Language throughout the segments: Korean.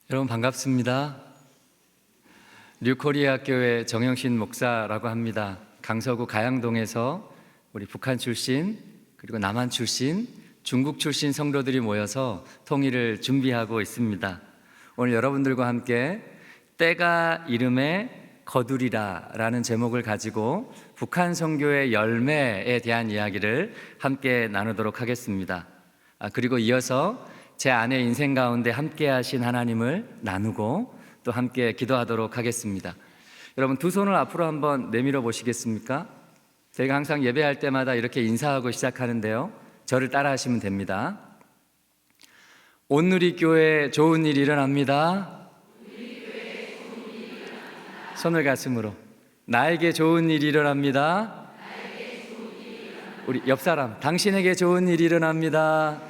여러분 반갑습니다. 뉴코리아 교회 정영신 목사라고 합니다. 강서구 가양동에서 우리 북한 출신 그리고 남한 출신, 중국 출신 성도들이 모여서 통일을 준비하고 있습니다. 오늘 여러분들과 함께 때가 이름에 거두리라 라는 제목을 가지고 북한 선교의 열매에 대한 이야기를 함께 나누도록 하겠습니다. 그리고 이어서 제 아내 인생 가운데 함께 하신 하나님을 나누고 또 함께 기도하도록 하겠습니다. 여러분 두 손을 앞으로 한번 내밀어 보시겠습니까? 저희가 항상 예배할 때마다 이렇게 인사하고 시작하는데요, 저를 따라 하시면 됩니다. 온누리 교회 좋은 일 일어납니다. 손을 가슴으로. 나에게 좋은 일이 일어납니다. 우리 옆 사람, 당신에게 좋은 일이 일어납니다.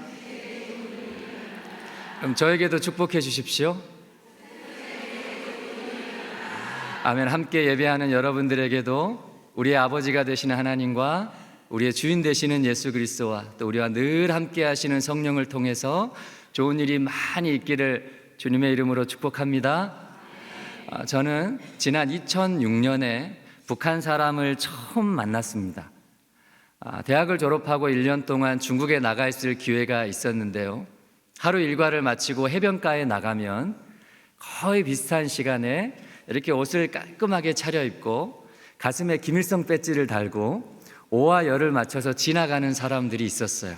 그럼 저에게도 축복해 주십시오. 아멘. 함께 예배하는 여러분들에게도 우리의 아버지가 되시는 하나님과 우리의 주인 되시는 예수 그리스도와 또 우리와 늘 함께 하시는 성령을 통해서 좋은 일이 많이 있기를 주님의 이름으로 축복합니다. 저는 지난 2006년에 북한 사람을 처음 만났습니다. 대학을 졸업하고 1년 동안 중국에 나가 있을 기회가 있었는데요, 하루 일과를 마치고 해변가에 나가면 거의 비슷한 시간에 이렇게 옷을 깔끔하게 차려입고 가슴에 김일성 배지를 달고 오와 열을 맞춰서 지나가는 사람들이 있었어요.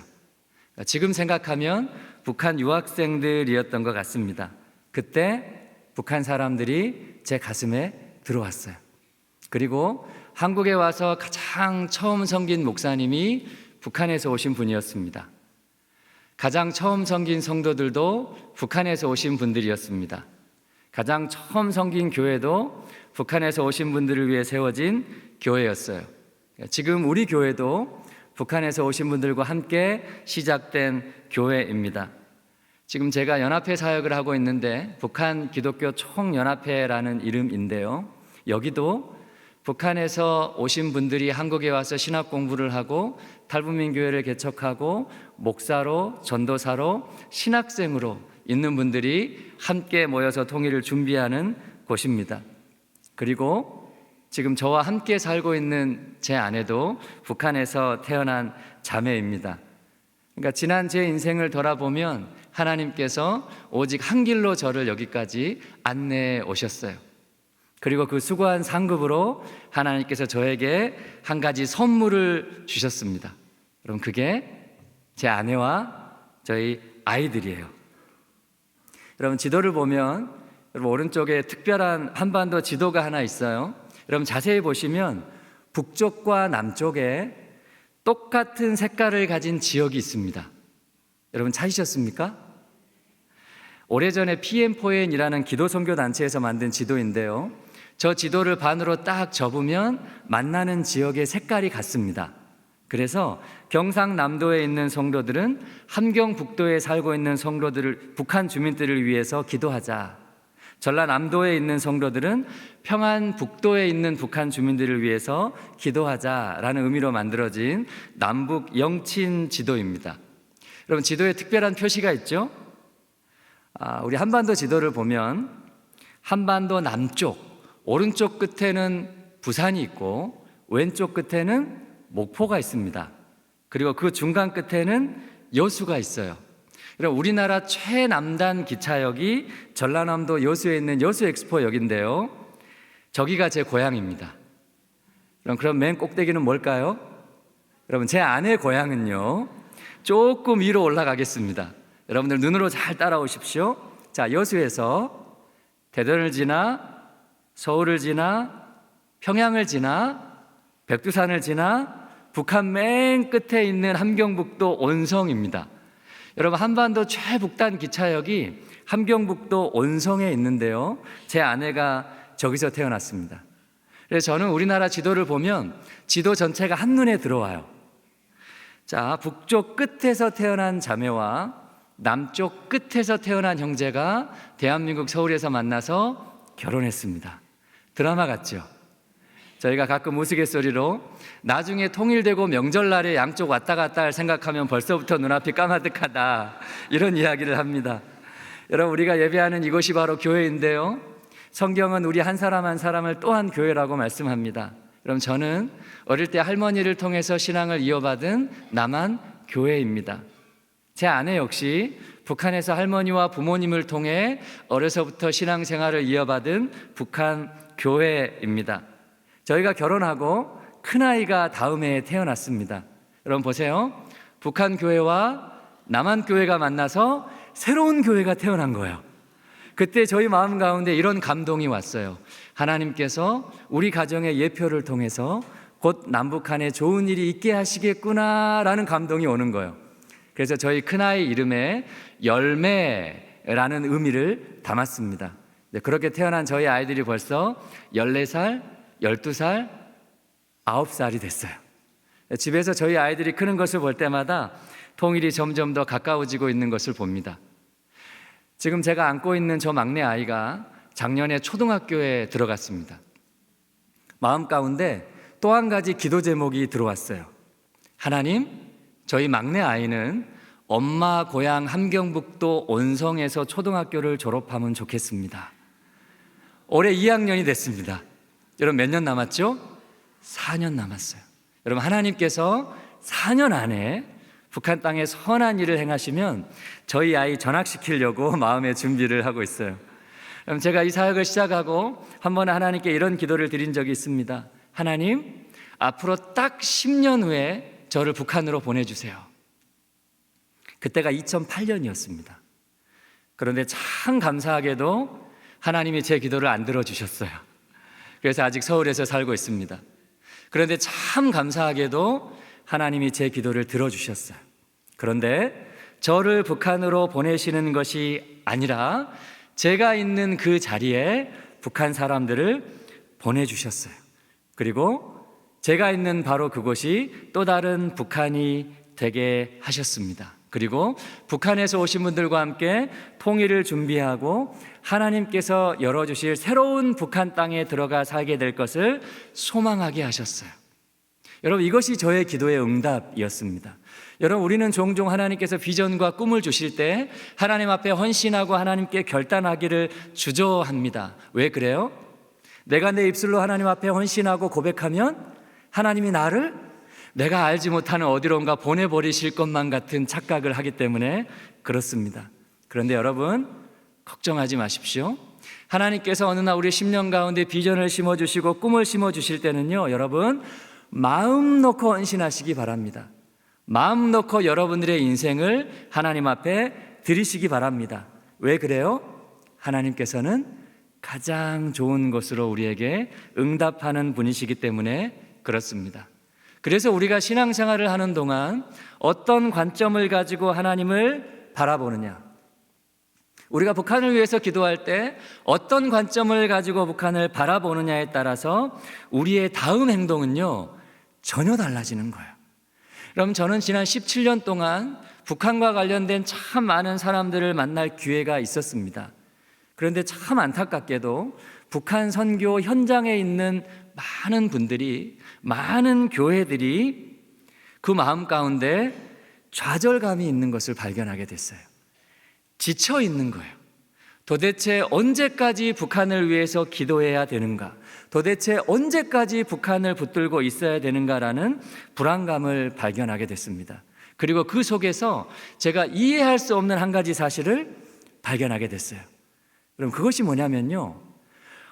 지금 생각하면 북한 유학생들이었던 것 같습니다. 그때 북한 사람들이 제 가슴에 들어왔어요. 그리고 한국에 와서 가장 처음 섬긴 목사님이 북한에서 오신 분이었습니다. 가장 처음 섬긴 성도들도 북한에서 오신 분들이었습니다. 가장 처음 섬긴 교회도 북한에서 오신 분들을 위해 세워진 교회였어요. 지금 우리 교회도 북한에서 오신 분들과 함께 시작된 교회입니다. 지금 제가 연합회 사역을 하고 있는데 북한 기독교 총연합회라는 이름인데요, 여기도 북한에서 오신 분들이 한국에 와서 신학 공부를 하고 탈북민 교회를 개척하고 목사로, 전도사로, 신학생으로 있는 분들이 함께 모여서 통일을 준비하는 곳입니다. 그리고 지금 저와 함께 살고 있는 제 아내도 북한에서 태어난 자매입니다. 그러니까 지난 제 인생을 돌아보면 하나님께서 오직 한 길로 저를 여기까지 안내해 오셨어요. 그리고 그 수고한 상급으로 하나님께서 저에게 한 가지 선물을 주셨습니다. 그럼 그게 제 아내와 저희 아이들이에요. 여러분 지도를 보면 여러분 오른쪽에 특별한 한반도 지도가 하나 있어요. 여러분 자세히 보시면 북쪽과 남쪽에 똑같은 색깔을 가진 지역이 있습니다. 여러분 찾으셨습니까? 오래전에 PM4N이라는 기도선교단체에서 만든 지도인데요, 저 지도를 반으로 딱 접으면 만나는 지역의 색깔이 같습니다. 그래서 경상남도에 있는 성도들은 함경북도에 살고 있는 성도들을, 북한 주민들을 위해서 기도하자. 전라남도에 있는 성도들은 평안북도에 있는 북한 주민들을 위해서 기도하자라는 의미로 만들어진 남북 영친 지도입니다. 여러분 지도에 특별한 표시가 있죠? 우리 한반도 지도를 보면 한반도 남쪽 오른쪽 끝에는 부산이 있고 왼쪽 끝에는 목포가 있습니다. 그리고 그 중간 끝에는 여수가 있어요. 그럼 우리나라 최남단 기차역이 전라남도 여수에 있는 여수엑스포역인데요, 저기가 제 고향입니다. 그럼 맨 꼭대기는 뭘까요? 여러분 제 아내 고향은요, 조금 위로 올라가겠습니다. 여러분들 눈으로 잘 따라오십시오. 자, 여수에서 대전을 지나 서울을 지나 평양을 지나 백두산을 지나 북한 맨 끝에 있는 함경북도 온성입니다. 여러분 한반도 최북단 기차역이 함경북도 온성에 있는데요, 제 아내가 저기서 태어났습니다. 그래서 저는 우리나라 지도를 보면 지도 전체가 한눈에 들어와요. 자, 북쪽 끝에서 태어난 자매와 남쪽 끝에서 태어난 형제가 대한민국 서울에서 만나서 결혼했습니다. 드라마 같죠? 저희가 가끔 우스갯소리로 나중에 통일되고 명절날에 양쪽 왔다 갔다 할 생각하면 벌써부터 눈앞이 까마득하다, 이런 이야기를 합니다. 여러분, 우리가 예배하는 이곳이 바로 교회인데요, 성경은 우리 한 사람 한 사람을 또한 교회라고 말씀합니다. 그럼 저는 어릴 때 할머니를 통해서 신앙을 이어받은 남한 교회입니다. 제 아내 역시 북한에서 할머니와 부모님을 통해 어려서부터 신앙생활을 이어받은 북한 교회입니다. 저희가 결혼하고 큰아이가 다음 해에 태어났습니다. 여러분 보세요. 북한 교회와 남한 교회가 만나서 새로운 교회가 태어난 거예요. 그때 저희 마음 가운데 이런 감동이 왔어요. 하나님께서 우리 가정의 예표를 통해서 곧 남북한에 좋은 일이 있게 하시겠구나라는 감동이 오는 거예요. 그래서 저희 큰아이 이름에 열매라는 의미를 담았습니다. 그렇게 태어난 저희 아이들이 벌써 14살, 12살, 9살이 됐어요. 집에서 저희 아이들이 크는 것을 볼 때마다 통일이 점점 더 가까워지고 있는 것을 봅니다. 지금 제가 안고 있는 저 막내 아이가 작년에 초등학교에 들어갔습니다. 마음 가운데 또 한 가지 기도 제목이 들어왔어요. 하나님, 저희 막내 아이는 엄마 고향 함경북도 온성에서 초등학교를 졸업하면 좋겠습니다. 올해 2학년이 됐습니다. 여러분 몇 년 남았죠? 4년 남았어요. 여러분, 하나님께서 4년 안에 북한 땅에 선한 일을 행하시면 저희 아이 전학시키려고 마음의 준비를 하고 있어요. 그럼 제가 이 사역을 시작하고 한 번은 하나님께 이런 기도를 드린 적이 있습니다. 하나님, 앞으로 딱 10년 후에 저를 북한으로 보내주세요. 그때가 2008년이었습니다. 그런데 참 감사하게도 하나님이 제 기도를 안 들어주셨어요. 그래서 아직 서울에서 살고 있습니다. 그런데 참 감사하게도 하나님이 제 기도를 들어주셨어요. 그런데 저를 북한으로 보내시는 것이 아니라 제가 있는 그 자리에 북한 사람들을 보내주셨어요. 그리고 제가 있는 바로 그곳이 또 다른 북한이 되게 하셨습니다. 그리고 북한에서 오신 분들과 함께 통일을 준비하고 하나님께서 열어주실 새로운 북한 땅에 들어가 살게 될 것을 소망하게 하셨어요. 여러분, 이것이 저의 기도의 응답이었습니다. 여러분, 우리는 종종 하나님께서 비전과 꿈을 주실 때 하나님 앞에 헌신하고 하나님께 결단하기를 주저합니다. 왜 그래요? 내가 내 입술로 하나님 앞에 헌신하고 고백하면 하나님이 나를 내가 알지 못하는 어디론가 보내버리실 것만 같은 착각을 하기 때문에 그렇습니다. 그런데 여러분, 걱정하지 마십시오. 하나님께서 어느 날 우리 10년 가운데 비전을 심어주시고 꿈을 심어주실 때는요, 여러분, 마음 놓고 헌신하시기 바랍니다. 마음 놓고 여러분들의 인생을 하나님 앞에 드리시기 바랍니다. 왜 그래요? 하나님께서는 가장 좋은 것으로 우리에게 응답하는 분이시기 때문에 그렇습니다. 그래서 우리가 신앙생활을 하는 동안 어떤 관점을 가지고 하나님을 바라보느냐, 우리가 북한을 위해서 기도할 때 어떤 관점을 가지고 북한을 바라보느냐에 따라서 우리의 다음 행동은요, 전혀 달라지는 거예요. 그럼 저는 지난 17년 동안 북한과 관련된 참 많은 사람들을 만날 기회가 있었습니다. 그런데 참 안타깝게도 북한 선교 현장에 있는 많은 분들이, 많은 교회들이 그 마음 가운데 좌절감이 있는 것을 발견하게 됐어요. 지쳐 있는 거예요. 도대체 언제까지 북한을 위해서 기도해야 되는가? 도대체 언제까지 북한을 붙들고 있어야 되는가라는 불안감을 발견하게 됐습니다. 그리고 그 속에서 제가 이해할 수 없는 한 가지 사실을 발견하게 됐어요. 그럼 그것이 뭐냐면요,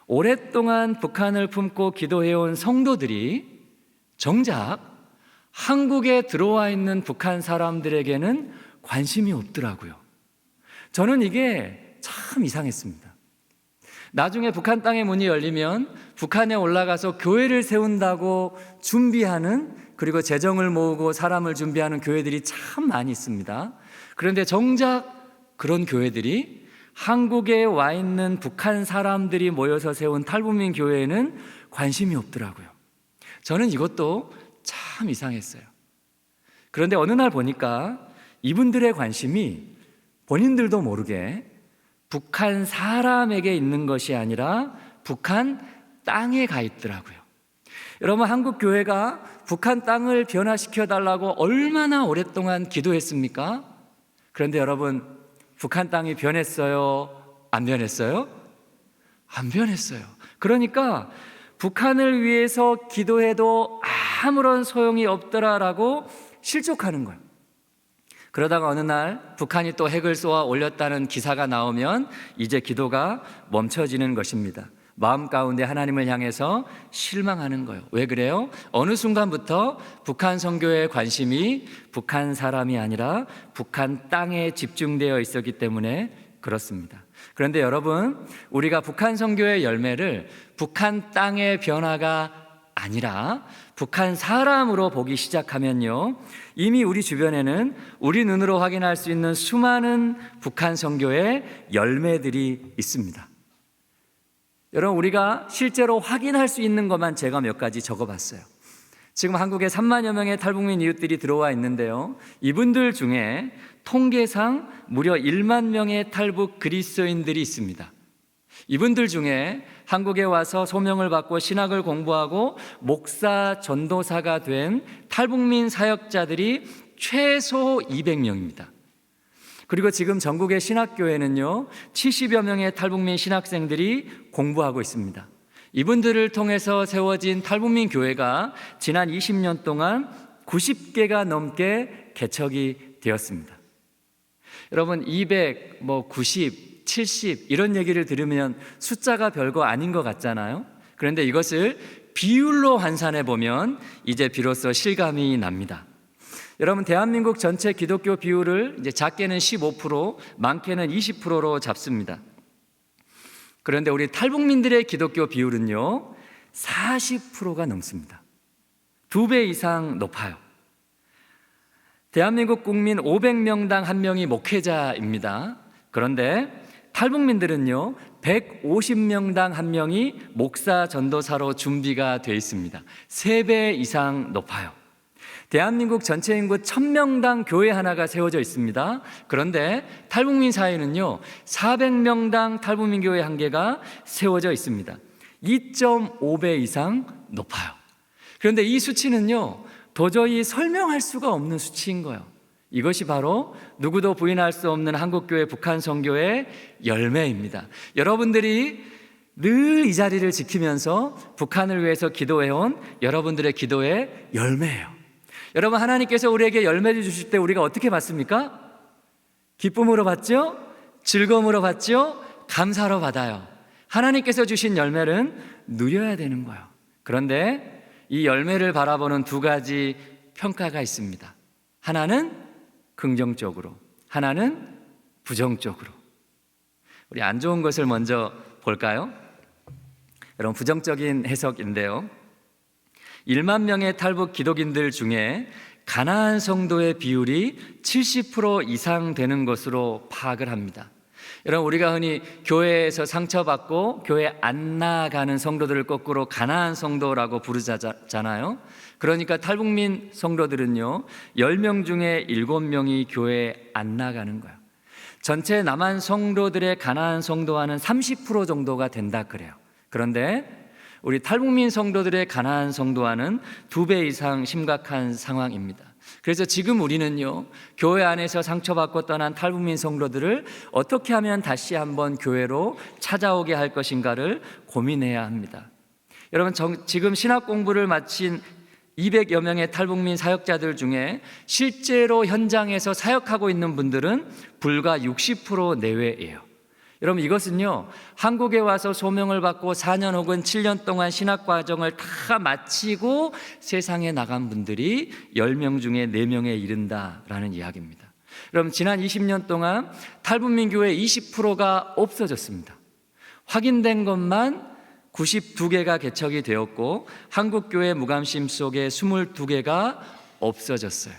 오랫동안 북한을 품고 기도해온 성도들이 정작 한국에 들어와 있는 북한 사람들에게는 관심이 없더라고요. 저는 이게 참 이상했습니다. 나중에 북한 땅의 문이 열리면 북한에 올라가서 교회를 세운다고 준비하는, 그리고 재정을 모으고 사람을 준비하는 교회들이 참 많이 있습니다. 그런데 정작 그런 교회들이 한국에 와 있는 북한 사람들이 모여서 세운 탈북민 교회에는 관심이 없더라고요. 저는 이것도 참 이상했어요. 그런데 어느 날 보니까 이분들의 관심이 본인들도 모르게 북한 사람에게 있는 것이 아니라 북한 땅에 가 있더라고요. 여러분, 한국 교회가 북한 땅을 변화시켜 달라고 얼마나 오랫동안 기도했습니까? 그런데 여러분, 북한 땅이 변했어요? 안 변했어요? 안 변했어요. 그러니까 북한을 위해서 기도해도 아무런 소용이 없더라라고 실족하는 거예요. 그러다가 어느 날 북한이 또 핵을 쏘아 올렸다는 기사가 나오면 이제 기도가 멈춰지는 것입니다. 마음 가운데 하나님을 향해서 실망하는 거예요. 왜 그래요? 어느 순간부터 북한 선교의 관심이 북한 사람이 아니라 북한 땅에 집중되어 있었기 때문에 그렇습니다. 그런데 여러분, 우리가 북한 선교의 열매를 북한 땅의 변화가 아니라 북한 사람으로 보기 시작하면요, 이미 우리 주변에는 우리 눈으로 확인할 수 있는 수많은 북한 선교의 열매들이 있습니다. 여러분, 우리가 실제로 확인할 수 있는 것만 제가 몇 가지 적어봤어요. 지금 한국에 3만여 명의 탈북민 이웃들이 들어와 있는데요, 이분들 중에 통계상 무려 1만 명의 탈북 그리스도인들이 있습니다. 이분들 중에 한국에 와서 소명을 받고 신학을 공부하고 목사, 전도사가 된 탈북민 사역자들이 최소 200명입니다. 그리고 지금 전국의 신학교에는요 70여 명의 탈북민 신학생들이 공부하고 있습니다. 이분들을 통해서 세워진 탈북민 교회가 지난 20년 동안 90개가 넘게 개척이 되었습니다. 여러분, 200, 90, 70 이런 얘기를 들으면 숫자가 별거 아닌 것 같잖아요. 그런데 이것을 비율로 환산해 보면 이제 비로소 실감이 납니다. 여러분, 대한민국 전체 기독교 비율을 이제 작게는 15%, 많게는 20%로 잡습니다. 그런데 우리 탈북민들의 기독교 비율은요 40%가 넘습니다. 2배 이상 높아요. 대한민국 국민 500명당 1명이 목회자입니다. 그런데 탈북민들은요 150명당 1명이 목사 전도사로 준비가 되어 있습니다. 3배 이상 높아요. 대한민국 전체 인구 1000명당 교회 하나가 세워져 있습니다. 그런데 탈북민 사회는요 400명당 탈북민 교회 한 개가 세워져 있습니다. 2.5배 이상 높아요. 그런데 이 수치는요 도저히 설명할 수가 없는 수치인 거예요. 이것이 바로 누구도 부인할 수 없는 한국교회 북한 선교의 열매입니다. 여러분들이 늘 이 자리를 지키면서 북한을 위해서 기도해온 여러분들의 기도의 열매예요. 여러분, 하나님께서 우리에게 열매를 주실 때 우리가 어떻게 받습니까? 기쁨으로 받죠? 즐거움으로 받죠? 감사로 받아요. 하나님께서 주신 열매는 누려야 되는 거예요. 그런데 이 열매를 바라보는 2가지 평가가 있습니다. 하나는 긍정적으로, 하나는 부정적으로. 우리 안 좋은 것을 먼저 볼까요? 여러분, 부정적인 해석인데요 1만 명의 탈북 기독인들 중에 가나안 성도의 비율이 70% 이상 되는 것으로 파악을 합니다. 여러분, 우리가 흔히 교회에서 상처받고 교회 안 나가는 성도들을 거꾸로 가나안 성도라고 부르잖아요. 그러니까 탈북민 성도들은요 10명 중에 7명이 교회에 안 나가는 거예요. 전체 남한 성도들의 가나안 성도와는 30% 정도가 된다 그래요. 그런데 우리 탈북민 성도들의 가나안 성도와는 2배 이상 심각한 상황입니다. 그래서 지금 우리는요 교회 안에서 상처받고 떠난 탈북민 성도들을 어떻게 하면 다시 한번 교회로 찾아오게 할 것인가를 고민해야 합니다. 여러분, 지금 신학 공부를 마친 200여 명의 탈북민 사역자들 중에 실제로 현장에서 사역하고 있는 분들은 불과 60% 내외예요. 여러분, 이것은요 한국에 와서 소명을 받고 4년 혹은 7년 동안 신학 과정을 다 마치고 세상에 나간 분들이 10명 중에 4명에 이른다라는 이야기입니다. 여러분, 지난 20년 동안 탈북민 교회 20%가 없어졌습니다. 확인된 것만 92개가 개척이 되었고 한국교회 무감심 속에 22개가 없어졌어요.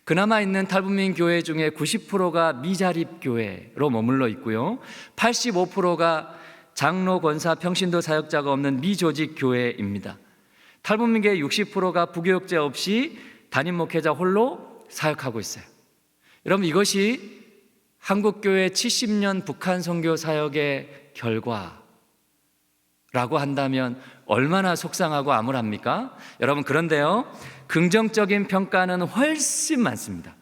그나마 있는 탈북민 교회 중에 90%가 미자립 교회로 머물러 있고요 85%가 장로, 권사, 평신도 사역자가 없는 미조직 교회입니다. 탈북민 교회 60%가 부교육자 없이 담임 목회자 홀로 사역하고 있어요. 여러분, 이것이 한국교회 70년 북한 선교 사역의 결과라고 한다면 얼마나 속상하고 암울합니까? 여러분, 그런데요 긍정적인 평가는 훨씬 많습니다.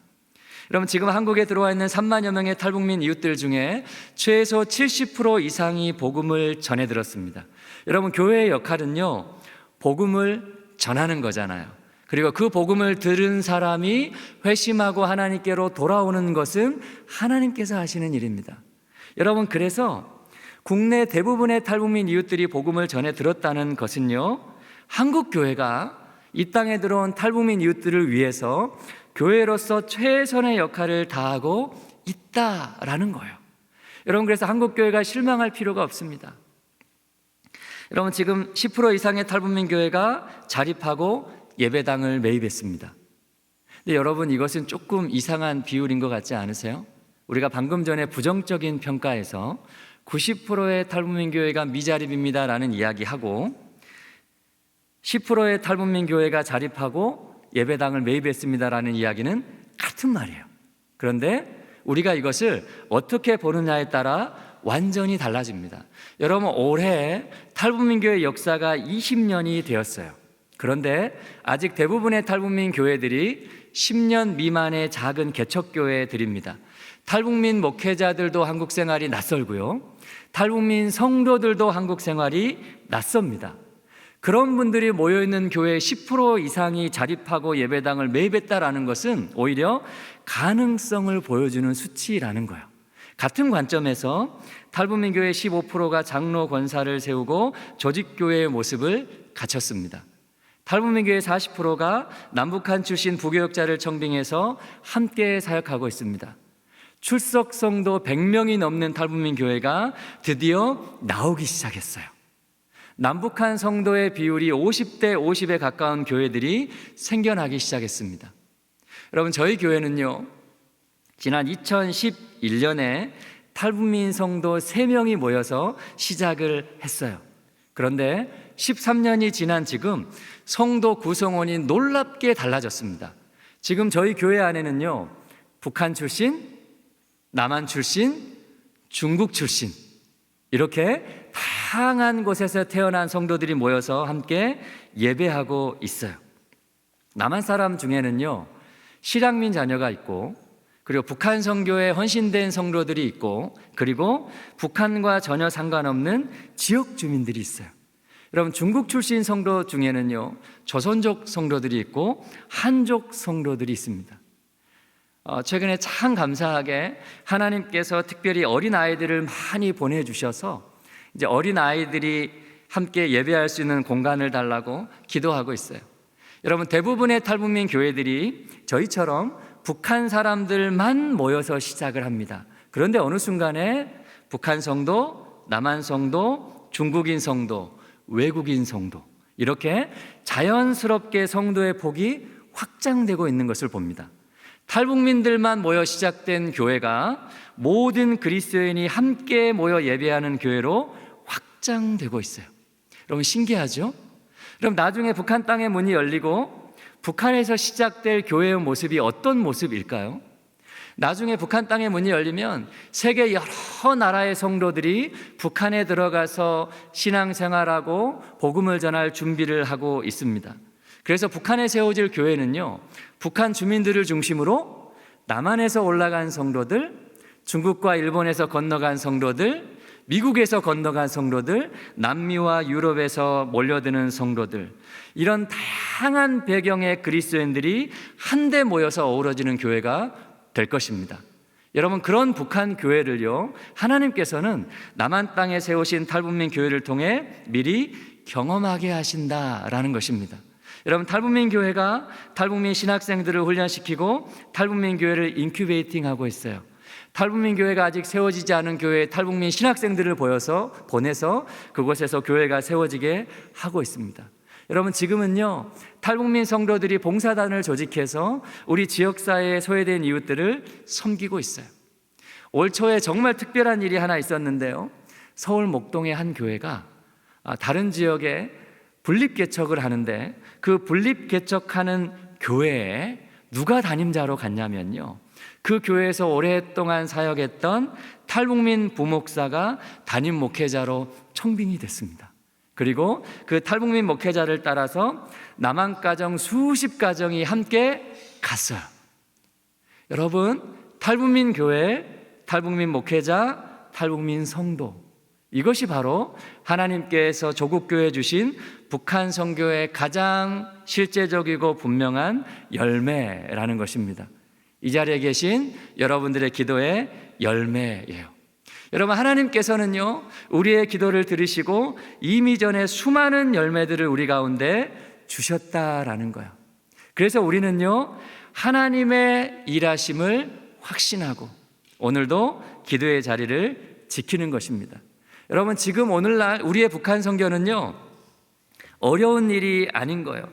여러분, 지금 한국에 들어와 있는 3만여 명의 탈북민 이웃들 중에 최소 70% 이상이 복음을 전해 들었습니다. 여러분, 교회의 역할은요, 복음을 전하는 거잖아요. 그리고 그 복음을 들은 사람이 회심하고 하나님께로 돌아오는 것은 하나님께서 하시는 일입니다. 여러분, 그래서 국내 대부분의 탈북민 이웃들이 복음을 전해 들었다는 것은요, 한국 교회가 이 땅에 들어온 탈북민 이웃들을 위해서 교회로서 최선의 역할을 다하고 있다라는 거예요. 여러분, 그래서 한국 교회가 실망할 필요가 없습니다. 여러분, 지금 10% 이상의 탈북민 교회가 자립하고 예배당을 매입했습니다. 근데 여러분, 이것은 조금 이상한 비율인 것 같지 않으세요? 우리가 방금 전에 부정적인 평가에서 90%의 탈북민 교회가 미자립입니다 라는 이야기하고 10%의 탈북민 교회가 자립하고 예배당을 매입했습니다 라는 이야기는 같은 말이에요. 그런데 우리가 이것을 어떻게 보느냐에 따라 완전히 달라집니다. 여러분, 올해 탈북민 교회 역사가 20년이 되었어요. 그런데 아직 대부분의 탈북민 교회들이 10년 미만의 작은 개척교회들입니다. 탈북민 목회자들도 한국 생활이 낯설고요, 탈북민 성도들도 한국 생활이 낯섭니다. 그런 분들이 모여있는 교회 10% 이상이 자립하고 예배당을 매입했다라는 것은 오히려 가능성을 보여주는 수치라는 거예요. 같은 관점에서 탈북민 교회 15%가 장로 권사를 세우고 조직교회의 모습을 갖췄습니다. 탈북민 교회 40%가 남북한 출신 부교역자를 청빙해서 함께 사역하고 있습니다. 출석 성도 100명이 넘는 탈북민 교회가 드디어 나오기 시작했어요. 남북한 성도의 비율이 50대 50에 가까운 교회들이 생겨나기 시작했습니다. 여러분, 저희 교회는요, 지난 2011년에 탈북민 성도 3명이 모여서 시작을 했어요. 그런데 13년이 지난 지금 성도 구성원이 놀랍게 달라졌습니다. 지금 저희 교회 안에는요, 북한 출신, 남한 출신, 중국 출신, 이렇게 다양한 곳에서 태어난 성도들이 모여서 함께 예배하고 있어요. 남한 사람 중에는요, 실향민 자녀가 있고, 그리고 북한 선교에 헌신된 성도들이 있고, 그리고 북한과 전혀 상관없는 지역 주민들이 있어요. 여러분, 중국 출신 성도 중에는요, 조선족 성도들이 있고 한족 성도들이 있습니다. 최근에 참 감사하게 하나님께서 특별히 어린아이들을 많이 보내주셔서 이제 어린아이들이 함께 예배할 수 있는 공간을 달라고 기도하고 있어요. 여러분, 대부분의 탈북민 교회들이 저희처럼 북한 사람들만 모여서 시작을 합니다. 그런데 어느 순간에 북한 성도, 남한 성도, 중국인 성도, 외국인 성도, 이렇게 자연스럽게 성도의 폭이 확장되고 있는 것을 봅니다. 탈북민들만 모여 시작된 교회가 모든 그리스도인이 함께 모여 예배하는 교회로 확장되고 있어요. 여러분, 신기하죠? 그럼 나중에 북한 땅의 문이 열리고 북한에서 시작될 교회의 모습이 어떤 모습일까요? 나중에 북한 땅의 문이 열리면 세계 여러 나라의 성도들이 북한에 들어가서 신앙생활하고 복음을 전할 준비를 하고 있습니다. 그래서 북한에 세워질 교회는요, 북한 주민들을 중심으로 남한에서 올라간 성도들, 중국과 일본에서 건너간 성도들, 미국에서 건너간 성도들, 남미와 유럽에서 몰려드는 성도들, 이런 다양한 배경의 그리스도인들이 한데 모여서 어우러지는 교회가 될 것입니다. 여러분, 그런 북한 교회를요, 하나님께서는 남한 땅에 세우신 탈북민 교회를 통해 미리 경험하게 하신다라는 것입니다. 여러분, 탈북민 교회가 탈북민 신학생들을 훈련시키고 탈북민 교회를 인큐베이팅하고 있어요. 탈북민 교회가 아직 세워지지 않은 교회에 탈북민 신학생들을 보내서 그곳에서 교회가 세워지게 하고 있습니다. 여러분, 지금은요, 탈북민 성도들이 봉사단을 조직해서 우리 지역사회에 소외된 이웃들을 섬기고 있어요. 올 초에 정말 특별한 일이 하나 있었는데요, 서울 목동의 한 교회가 다른 지역에 분립개척을 하는데 그 분립개척하는 교회에 누가 담임자로 갔냐면요, 그 교회에서 오랫동안 사역했던 탈북민 부목사가 담임 목회자로 청빙이 됐습니다. 그리고 그 탈북민 목회자를 따라서 남한 가정 수십 가정이 함께 갔어요. 여러분, 탈북민 교회, 탈북민 목회자, 탈북민 성도, 이것이 바로 하나님께서 조국교회 주신 북한 선교의 가장 실제적이고 분명한 열매라는 것입니다. 이 자리에 계신 여러분들의 기도의 열매예요. 여러분, 하나님께서는요, 우리의 기도를 들으시고 이미 전에 수많은 열매들을 우리 가운데 주셨다라는 거예요. 그래서 우리는요, 하나님의 일하심을 확신하고 오늘도 기도의 자리를 지키는 것입니다. 여러분, 지금 오늘날 우리의 북한 선교는요, 어려운 일이 아닌 거예요.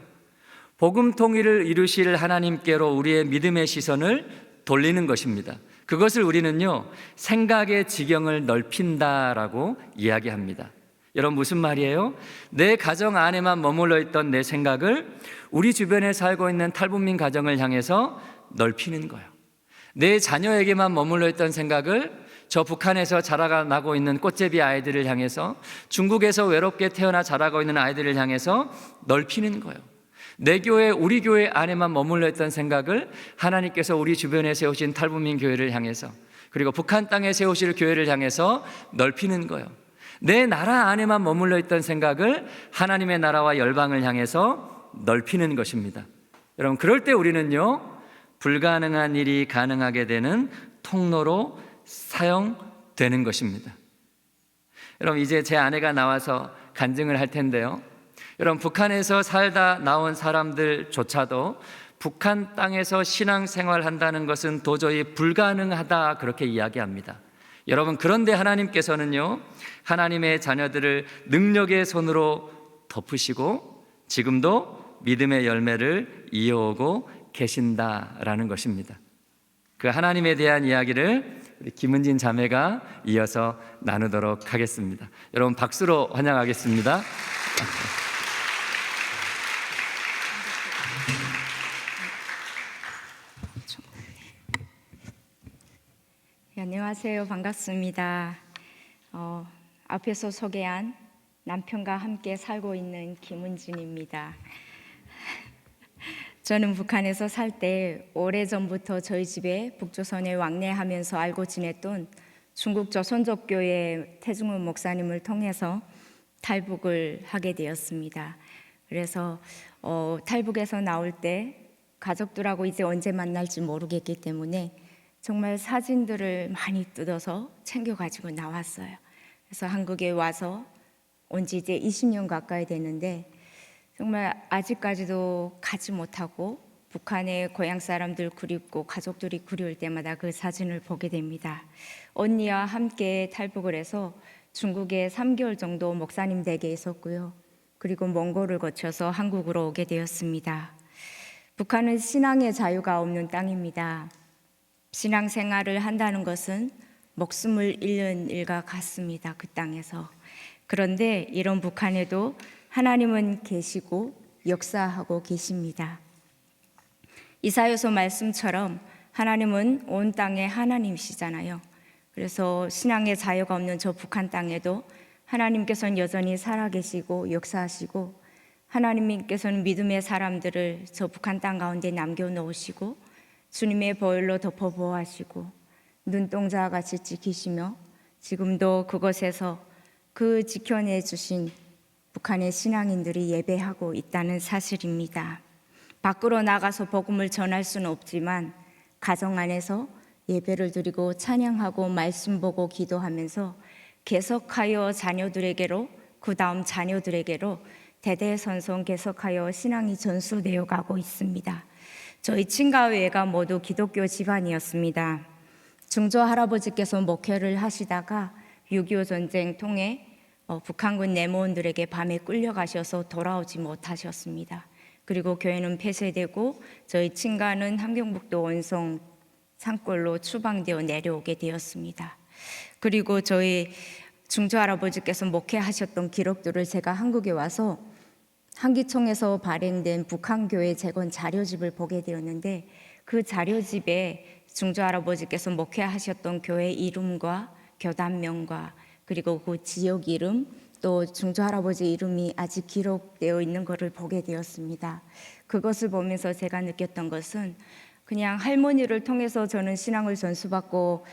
복음 통일을 이루실 하나님께로 우리의 믿음의 시선을 돌리는 것입니다. 그것을 우리는요, 생각의 지경을 넓힌다라고 이야기합니다. 여러분, 무슨 말이에요? 내 가정 안에만 머물러 있던 내 생각을 우리 주변에 살고 있는 탈북민 가정을 향해서 넓히는 거예요. 내 자녀에게만 머물러 있던 생각을 저 북한에서 자라나고 있는 꽃제비 아이들을 향해서, 중국에서 외롭게 태어나 자라고 있는 아이들을 향해서 넓히는 거예요. 내 교회, 우리 교회 안에만 머물러 있던 생각을 하나님께서 우리 주변에 세우신 탈북민 교회를 향해서, 그리고 북한 땅에 세우실 교회를 향해서 넓히는 거예요. 내 나라 안에만 머물러 있던 생각을 하나님의 나라와 열방을 향해서 넓히는 것입니다. 여러분, 그럴 때 우리는요, 불가능한 일이 가능하게 되는 통로로 사용되는 것입니다. 여러분, 이제 제 아내가 나와서 간증을 할 텐데요, 여러분, 북한에서 살다 나온 사람들조차도 북한 땅에서 신앙생활 한다는 것은 도저히 불가능하다, 그렇게 이야기합니다. 여러분, 그런데 하나님께서는요, 하나님의 자녀들을 능력의 손으로 덮으시고 지금도 믿음의 열매를 이어오고 계신다라는 것입니다. 그 하나님에 대한 이야기를 우리 김은진 자매가 이어서 나누도록 하겠습니다. 여러분, 박수로 환영하겠습니다. 안녕하세요. 반갑습니다. 앞에서 소개한 남편과 함께 살고 있는 김은진입니다. 저는 북한에서 살 때 오래전부터 저희 집에 북조선에 왕래하면서 알고 지냈던 중국 조선족교회 태중훈 목사님을 통해서 탈북을 하게 되었습니다. 그래서 탈북에서 나올 때 가족들하고 이제 언제 만날지 모르겠기 때문에 정말 사진들을 많이 뜯어서 챙겨가지고 나왔어요. 그래서 한국에 와서 온 지 이제 20년 가까이 됐는데 정말 아직까지도 가지 못하고 북한의 고향 사람들 그립고 가족들이 그리울 때마다 그 사진을 보게 됩니다. 언니와 함께 탈북을 해서 중국에 3개월 정도 목사님 댁에 있었고요. 그리고 몽골을 거쳐서 한국으로 오게 되었습니다. 북한은 신앙의 자유가 없는 땅입니다. 신앙생활을 한다는 것은 목숨을 잃는 일과 같습니다. 그 땅에서. 그런데 이런 북한에도 하나님은 계시고 역사하고 계십니다. 이사야서 말씀처럼 하나님은 온 땅의 하나님이시잖아요. 그래서 신앙의 자유가 없는 저 북한 땅에도 하나님께서는 여전히 살아계시고 역사하시고, 하나님께서는 믿음의 사람들을 저 북한 땅 가운데 남겨놓으시고 주님의 보혈로 덮어 보호하시고 눈동자와 같이 지키시며 지금도 그곳에서 그 지켜내 주신 북한의 신앙인들이 예배하고 있다는 사실입니다. 밖으로 나가서 복음을 전할 수는 없지만 가정 안에서 예배를 드리고 찬양하고 말씀 보고 기도하면서 계속하여 자녀들에게로, 그 다음 자녀들에게로 대대손손 계속하여 신앙이 전수되어 가고 있습니다. 저희 친가회가 모두 기독교 집안이었습니다. 중조 할아버지께서 목회를 하시다가 6.25 전쟁 통해 북한군 내무원들에게 밤에 끌려가셔서 돌아오지 못하셨습니다. 그리고 교회는 폐쇄되고 저희 친가는 함경북도 원성 산골로 추방되어 내려오게 되었습니다. 그리고 저희 중조 할아버지께서 목회하셨던 기록들을 제가 한국에 와서 한기총에서 발행된 북한교회 재건 자료집을 보게 되었는데, 그 자료집에 중조 할아버지께서 목회하셨던 교회 이름과 교단명과 그리고 그 지역 이름, 또 중조 할아버지 이름이 아직 기록되어 있는 것을 보게 되었습니다. 그것을 보면서 제가 느꼈던 것은 그냥 할머니를 통해서 저는 신앙을 전수받고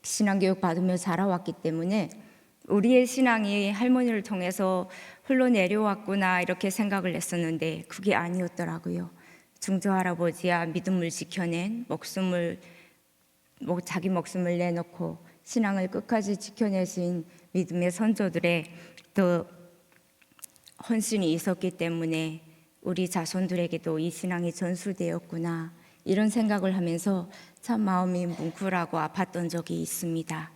신앙교육 받으며 자라왔기 때문에 우리의 신앙이 할머니를 통해서 흘러내려왔구나 이렇게 생각을 했었는데 그게 아니었더라고요. 중조 할아버지야 믿음을 지켜낸 자기 목숨을 내놓고 신앙을 끝까지 지켜내신 믿음의 선조들의 또 헌신이 있었기 때문에 우리 자손들에게도 이 신앙이 전수되었구나 이런 생각을 하면서 참 마음이 뭉클하고 아팠던 적이 있습니다.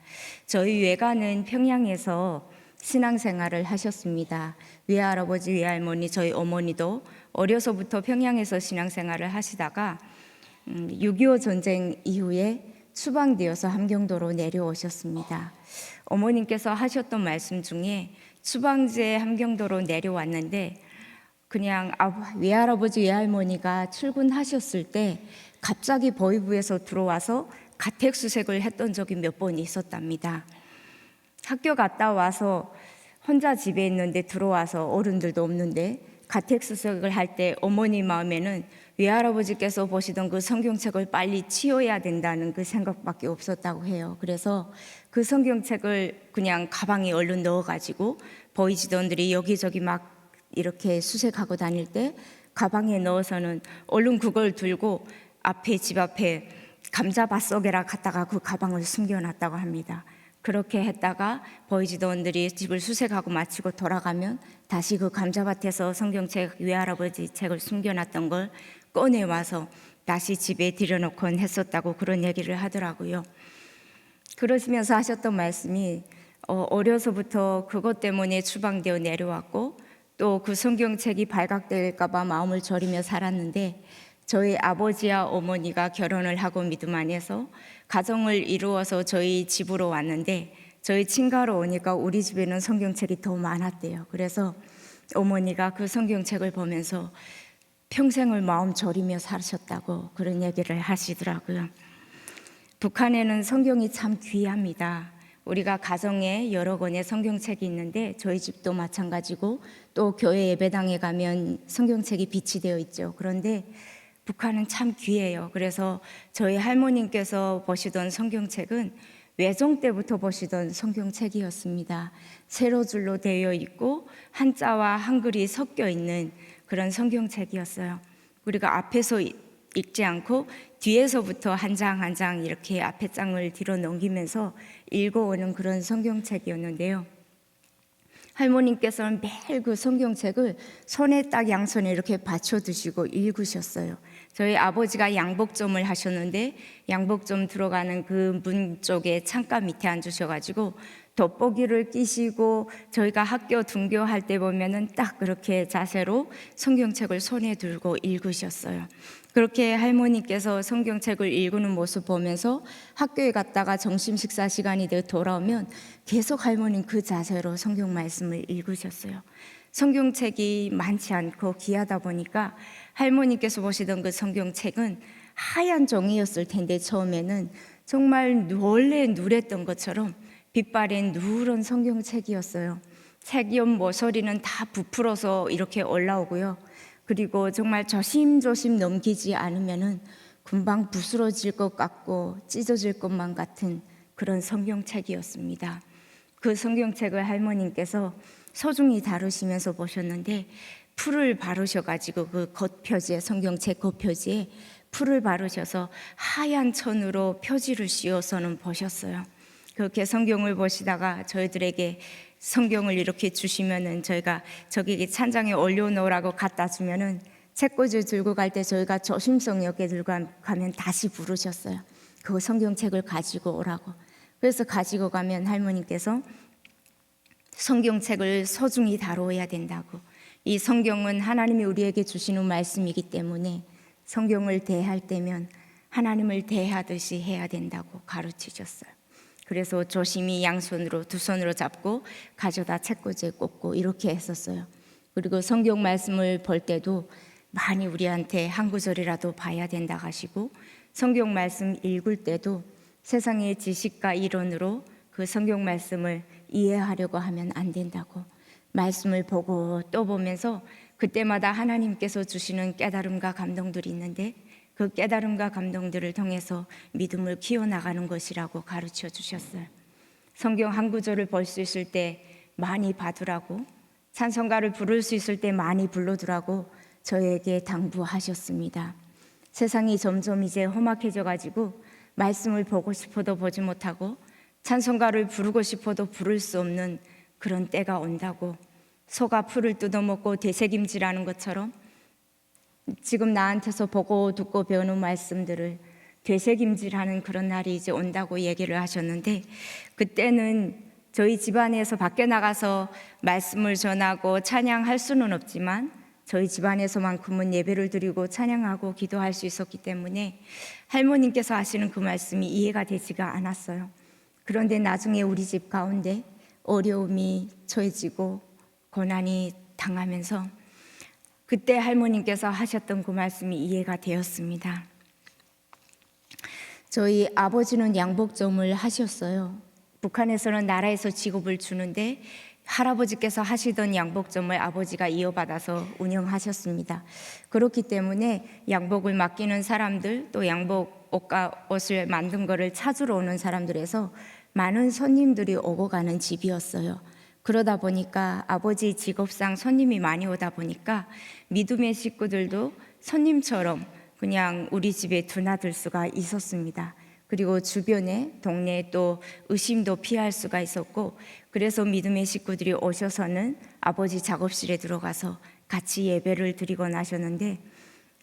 저희 외가는 평양에서 신앙생활을 하셨습니다. 외할아버지, 외할머니, 저희 어머니도 어려서부터 평양에서 신앙생활을 하시다가 6.25 전쟁 이후에 추방되어서 함경도로 내려오셨습니다. 어머님께서 하셨던 말씀 중에 추방제 함경도로 내려왔는데 그냥 외할아버지 외할머니가 출근하셨을 때 갑자기 보위부에서 들어와서 가택수색을 했던 적이 몇 번 있었답니다. 학교 갔다 와서 혼자 집에 있는데 들어와서 어른들도 없는데 가택수색을 할 때 어머니 마음에는 외할아버지께서 보시던 그 성경책을 빨리 치워야 된다는 그 생각밖에 없었다고 해요. 그래서 그 성경책을 그냥 가방에 얼른 넣어가지고 보이지던들이 여기저기 막 이렇게 수색하고 다닐 때 가방에 넣어서는 얼른 그걸 들고 집 앞에 감자밭 속에라 갔다가 그 가방을 숨겨놨다고 합니다. 그렇게 했다가 보이지던들이 집을 수색하고 마치고 돌아가면 다시 그 감자밭에서 성경책 외할아버지 책을 숨겨놨던 걸 꺼내와서 다시 집에 들여놓곤 했었다고 그런 얘기를 하더라고요. 그러시면서 하셨던 말씀이 어려서부터 그것 때문에 추방되어 내려왔고 또 그 성경책이 발각될까 봐 마음을 졸이며 살았는데 저희 아버지와 어머니가 결혼을 하고 믿음 안에서 가정을 이루어서 저희 집으로 왔는데 저희 친가로 오니까 우리 집에는 성경책이 더 많았대요. 그래서 어머니가 그 성경책을 보면서 평생을 마음 졸이며 사셨다고 그런 얘기를 하시더라고요. 북한에는 성경이 참 귀합니다. 우리가 가정에 여러 권의 성경책이 있는데 저희 집도 마찬가지고 또 교회 예배당에 가면 성경책이 비치되어 있죠. 그런데 북한은 참 귀해요. 그래서 저희 할머님께서 보시던 성경책은 외종 때부터 보시던 성경책이었습니다. 세로줄로 되어 있고 한자와 한글이 섞여 있는 그런 성경책이었어요. 우리가 앞에서 읽지 않고 뒤에서부터 한 장 한 장 이렇게 앞에 장을 뒤로 넘기면서 읽어오는 그런 성경책이었는데요. 할머님께서는 매일 그 성경책을 손에 딱 양손에 이렇게 받쳐 드시고 읽으셨어요. 저희 아버지가 양복점을 하셨는데 양복점 들어가는 그 문 쪽에 창가 밑에 앉으셔가지고 돋보기를 끼시고 저희가 학교 등교할 때 보면은 딱 그렇게 자세로 성경책을 손에 들고 읽으셨어요. 그렇게 할머니께서 성경책을 읽는 모습 보면서 학교에 갔다가 점심 식사 시간이 되어 돌아오면 계속 할머니는 그 자세로 성경 말씀을 읽으셨어요. 성경책이 많지 않고 귀하다 보니까 할머니께서 보시던 그 성경책은 하얀 종이였을 텐데 처음에는 정말 원래 누랬던 것처럼 빛바랜 누런 성경책이었어요. 책 옆 모서리는 다 부풀어서 이렇게 올라오고요. 그리고 정말 조심조심 넘기지 않으면은 금방 부스러질 것 같고 찢어질 것만 같은 그런 성경책이었습니다. 그 성경책을 할머님께서 소중히 다루시면서 보셨는데 풀을 바르셔가지고 그 겉표지에 성경책 겉표지에 풀을 바르셔서 하얀 천으로 표지를 씌워서는 보셨어요. 그렇게 성경을 보시다가 저희들에게 성경을 이렇게 주시면은 저희가 저기 찬장에 올려놓으라고 갖다 주면은 책꽂이 들고 갈 때 저희가 조심성 있게 들고 가면 다시 부르셨어요. 그 성경책을 가지고 오라고. 그래서 가지고 가면 할머니께서 성경책을 소중히 다루어야 된다고. 이 성경은 하나님이 우리에게 주시는 말씀이기 때문에 성경을 대할 때면 하나님을 대하듯이 해야 된다고 가르치셨어요. 그래서 조심히 양손으로 두 손으로 잡고 가져다 책꽂이에 꽂고 이렇게 했었어요. 그리고 성경 말씀을 볼 때도 많이 우리한테 한 구절이라도 봐야 된다 하시고 성경 말씀 읽을 때도 세상의 지식과 이론으로 그 성경 말씀을 이해하려고 하면 안 된다고 말씀을 보고 또 보면서 그때마다 하나님께서 주시는 깨달음과 감동들이 있는데 그 깨달음과 감동들을 통해서 믿음을 키워나가는 것이라고 가르쳐 주셨어요. 성경 한 구절을 볼 수 있을 때 많이 받으라고, 찬송가를 부를 수 있을 때 많이 불러두라고 저에게 당부하셨습니다. 세상이 점점 이제 험악해져 가지고 말씀을 보고 싶어도 보지 못하고 찬송가를 부르고 싶어도 부를 수 없는 그런 때가 온다고, 소가 풀을 뜯어먹고 되새김질하는 것처럼 지금 나한테서 보고 듣고 배우는 말씀들을 되새김질하는 그런 날이 이제 온다고 얘기를 하셨는데, 그때는 저희 집안에서 밖에 나가서 말씀을 전하고 찬양할 수는 없지만 저희 집안에서만큼은 예배를 드리고 찬양하고 기도할 수 있었기 때문에 할머님께서 하시는 그 말씀이 이해가 되지가 않았어요. 그런데 나중에 우리 집 가운데 어려움이 처해지고 고난이 당하면서 그때 할머님께서 하셨던 그 말씀이 이해가 되었습니다. 저희 아버지는 양복점을 하셨어요. 북한에서는 나라에서 직업을 주는데 할아버지께서 하시던 양복점을 아버지가 이어받아서 운영하셨습니다. 그렇기 때문에 양복을 맡기는 사람들, 또 양복 옷을 만든 거를 찾으러 오는 사람들에서 많은 손님들이 오고 가는 집이었어요. 그러다 보니까 아버지 직업상 손님이 많이 오다 보니까 믿음의 식구들도 손님처럼 그냥 우리 집에 드나들 수가 있었습니다. 그리고 주변에 동네에 또 의심도 피할 수가 있었고, 그래서 믿음의 식구들이 오셔서는 아버지 작업실에 들어가서 같이 예배를 드리곤 하셨는데,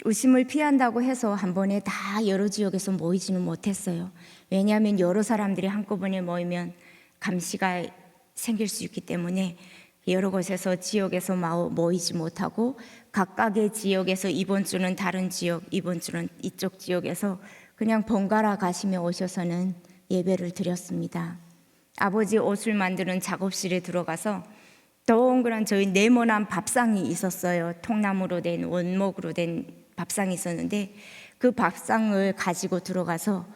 의심을 피한다고 해서 한 번에 다 여러 지역에서 모이지는 못했어요. 왜냐하면 여러 사람들이 한꺼번에 모이면 감시가 생길 수 있기 때문에 여러 곳에서 지역에서 모이지 못하고 각각의 지역에서 이번 주는 다른 지역, 이번 주는 이쪽 지역에서 그냥 번갈아 가시며 오셔서는 예배를 드렸습니다. 아버지 옷을 만드는 작업실에 들어가서 동그란 저희 네모난 밥상이 있었어요. 통나무로 된, 원목으로 된 밥상이 있었는데 그 밥상을 가지고 들어가서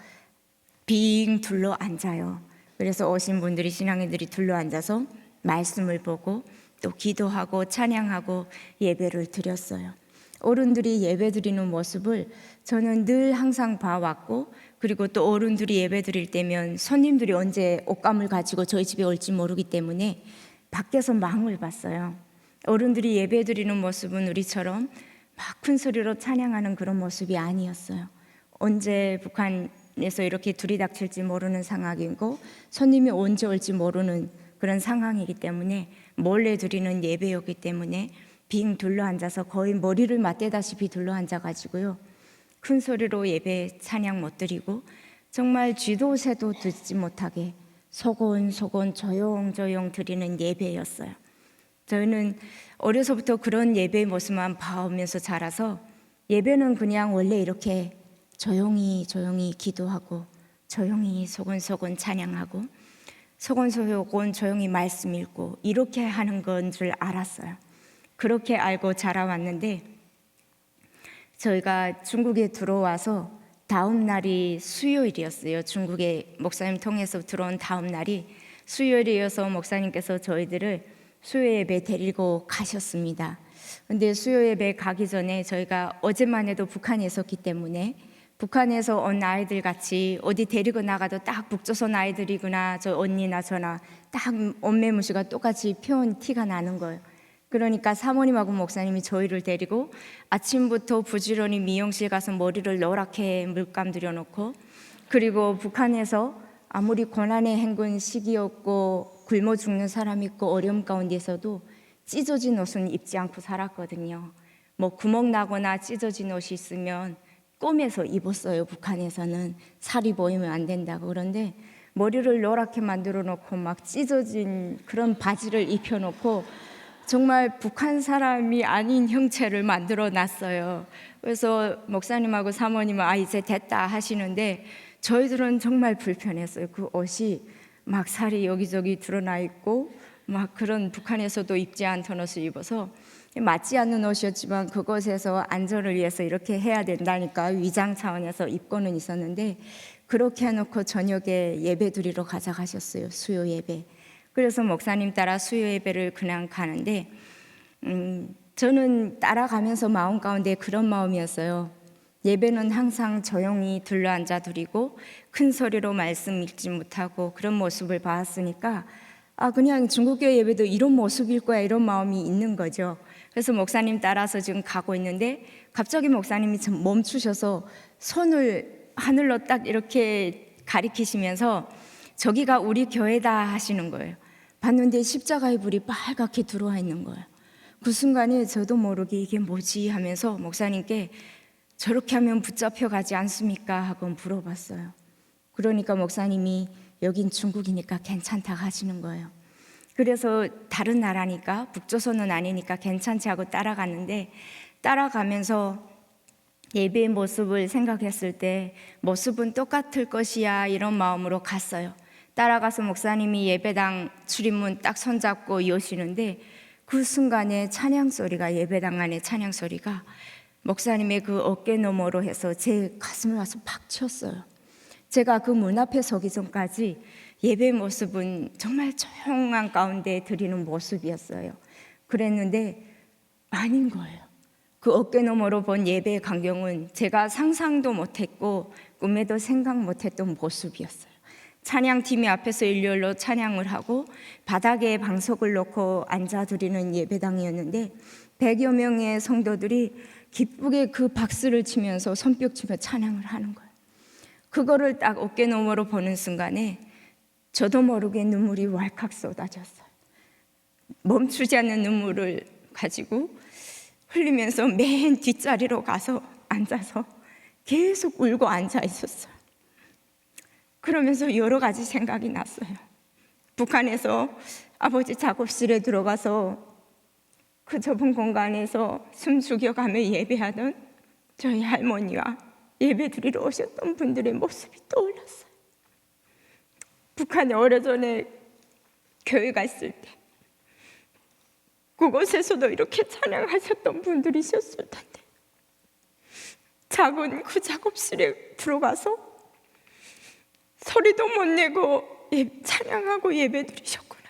빙 둘러 앉아요. 그래서 오신 분들이, 신앙인들이 둘러 앉아서 말씀을 보고 또 기도하고 찬양하고 예배를 드렸어요. 어른들이 예배 드리는 모습을 저는 늘 항상 봐왔고, 그리고 또 어른들이 예배 드릴 때면 손님들이 언제 옷감을 가지고 저희 집에 올지 모르기 때문에 밖에서 망을 봤어요. 어른들이 예배 드리는 모습은 우리처럼 막 큰 소리로 찬양하는 그런 모습이 아니었어요. 언제 북한에서 이렇게 들이닥칠지 모르는 상황이고 손님이 언제 올지 모르는 그런 상황이기 때문에 몰래 드리는 예배였기 때문에 빙 둘러앉아서 거의 머리를 맞대다시피 둘러앉아가지고요, 큰 소리로 예배 찬양 못 드리고 정말 쥐도 새도 듣지 못하게 소곤소곤 조용조용 드리는 예배였어요. 저희는 어려서부터 그런 예배의 모습만 봐오면서 자라서 예배는 그냥 원래 이렇게 조용히 기도하고 조용히 소곤소곤 찬양하고 소곤소곤 조용히 말씀 읽고 이렇게 하는 건 줄 알았어요. 그렇게 알고 자라왔는데 저희가 중국에 들어와서 다음 날이 수요일이었어요. 중국에 목사님 통해서 들어온 다음 날이 수요일이어서 목사님께서 저희들을 수요 예배 데리고 가셨습니다. 근데 수요 예배 가기 전에 저희가 어제만 해도 북한에 있었기 때문에 북한에서 온 아이들 같이 어디 데리고 나가도 딱 북조선 아이들이구나, 저 언니나 저나 딱 옷매무새가 똑같이 펴온 티가 나는 거예요. 그러니까 사모님하고 목사님이 저희를 데리고 아침부터 부지런히 미용실 가서 머리를 노랗게 물감 들여놓고, 그리고 북한에서 아무리 고난의 행군 시기였고 굶어 죽는 사람이 있고 어려움 가운데서도 찢어진 옷은 입지 않고 살았거든요. 뭐 구멍 나거나 찢어진 옷이 있으면 꿰매서 입었어요. 북한에서는 살이 보이면 안 된다고. 그런데 머리를 노랗게 만들어 놓고 막 찢어진 그런 바지를 입혀 놓고 정말 북한 사람이 아닌 형체를 만들어 놨어요. 그래서 목사님하고 사모님은 이제 됐다 하시는데 저희들은 정말 불편했어요. 그 옷이 막 살이 여기저기 드러나 있고 막 그런 북한에서도 입지 않던 옷을 입어서 맞지 않는 옷이었지만 그것에서 안전을 위해서 이렇게 해야 된다니까 위장 차원에서 입고는 있었는데, 그렇게 해놓고 저녁에 예배 드리러 가자 하셨어요. 수요 예배. 그래서 목사님 따라 수요 예배를 그냥 가는데 저는 따라가면서 마음 가운데 그런 마음이었어요. 예배는 항상 조용히 둘러앉아 드리고 큰 소리로 말씀 읽지 못하고 그런 모습을 봤으니까 그냥 중국교회 예배도 이런 모습일 거야, 이런 마음이 있는 거죠. 그래서 목사님 따라서 지금 가고 있는데 갑자기 목사님이 좀 멈추셔서 손을 하늘로 딱 이렇게 가리키시면서 저기가 우리 교회다 하시는 거예요. 봤는데 십자가의 불이 빨갛게 들어와 있는 거예요. 그 순간에 저도 모르게 이게 뭐지 하면서 목사님께 저렇게 하면 붙잡혀 가지 않습니까? 하고 물어봤어요. 그러니까 목사님이 여긴 중국이니까 괜찮다 하시는 거예요. 그래서 다른 나라니까, 북조선은 아니니까 괜찮지 하고 따라갔는데, 따라가면서 예배의 모습을 생각했을 때 모습은 똑같을 것이야 이런 마음으로 갔어요. 따라가서 목사님이 예배당 출입문 딱 손잡고 여시는데 그 순간에 찬양 소리가, 예배당 안에 찬양 소리가 목사님의 그 어깨 너머로 해서 제 가슴을 와서 팍 쳤어요. 제가 그 문 앞에 서기 전까지 예배 모습은 정말 조용한 가운데 드리는 모습이었어요. 그랬는데 아닌 거예요. 그 어깨 너머로 본 예배의 광경은 제가 상상도 못했고 꿈에도 생각 못했던 모습이었어요. 찬양팀이 앞에서 일렬로 찬양을 하고 바닥에 방석을 놓고 앉아 드리는 예배당이었는데 100여 명의 성도들이 기쁘게 그 박수를 치면서 손뼉치며 찬양을 하는 거예요. 그거를 딱 어깨 너머로 보는 순간에 저도 모르게 눈물이 왈칵 쏟아졌어요. 멈추지 않는 눈물을 가지고 흘리면서 맨 뒷자리로 가서 앉아서 계속 울고 앉아 있었어요. 그러면서 여러 가지 생각이 났어요. 북한에서 아버지 작업실에 들어가서 그 좁은 공간에서 숨 죽여가며 예배하던 저희 할머니와 예배 드리러 오셨던 분들의 모습이 떠올랐어요. 북한에 오래전에 교회가 있을 때 그곳에서도 이렇게 찬양하셨던 분들이셨을 텐데 작은 그 작업실에 들어가서 소리도 못 내고 찬양하고 예배 드리셨구나.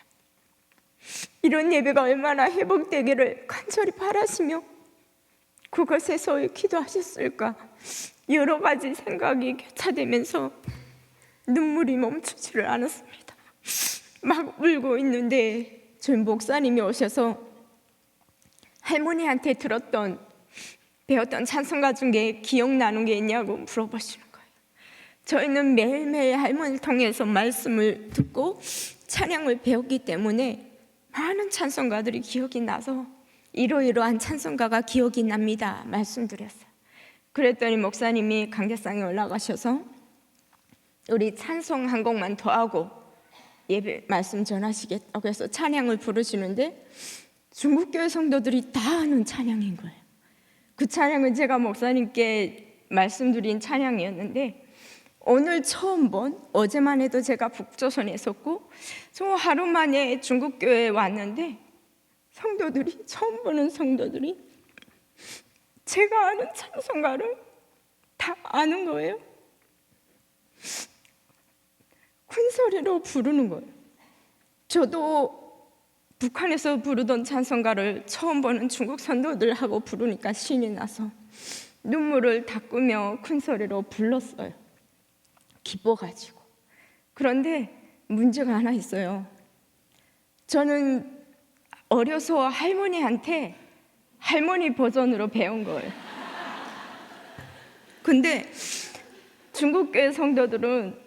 이런 예배가 얼마나 회복되기를 간절히 바라시며 그곳에서 기도하셨을까. 여러 가지 생각이 교차되면서 눈물이 멈추지를 않았습니다. 막 울고 있는데 저희 목사님이 오셔서 할머니한테 배웠던 찬송가 중에 기억나는 게 있냐고 물어보시는 거예요. 저희는 매일매일 할머니를 통해서 말씀을 듣고 찬양을 배웠기 때문에 많은 찬송가들이 기억이 나서 이러이러한 찬송가가 기억이 납니다 말씀드렸어요. 그랬더니 목사님이 강대상에 올라가셔서 우리 찬송 한 곡만 더 하고 예배 말씀 전하시겠다고 해서 찬양을 부르시는데 중국교회 성도들이 다 아는 찬양인 거예요. 그 찬양은 제가 목사님께 말씀드린 찬양이었는데 오늘 처음 본, 어제만 해도 제가 북조선에 있었고 저 하루 만에 중국교회에 왔는데 성도들이, 처음 보는 성도들이 제가 아는 찬송가를 다 아는 거예요. 큰 소리로 부르는 거예요. 저도 북한에서 부르던 찬송가를 처음 보는 중국 선도들하고 부르니까 신이 나서 눈물을 닦으며 큰 소리로 불렀어요. 기뻐가지고. 그런데 문제가 하나 있어요. 저는 어려서 할머니한테 할머니 버전으로 배운 거예요. 근데 중국교회 성도들은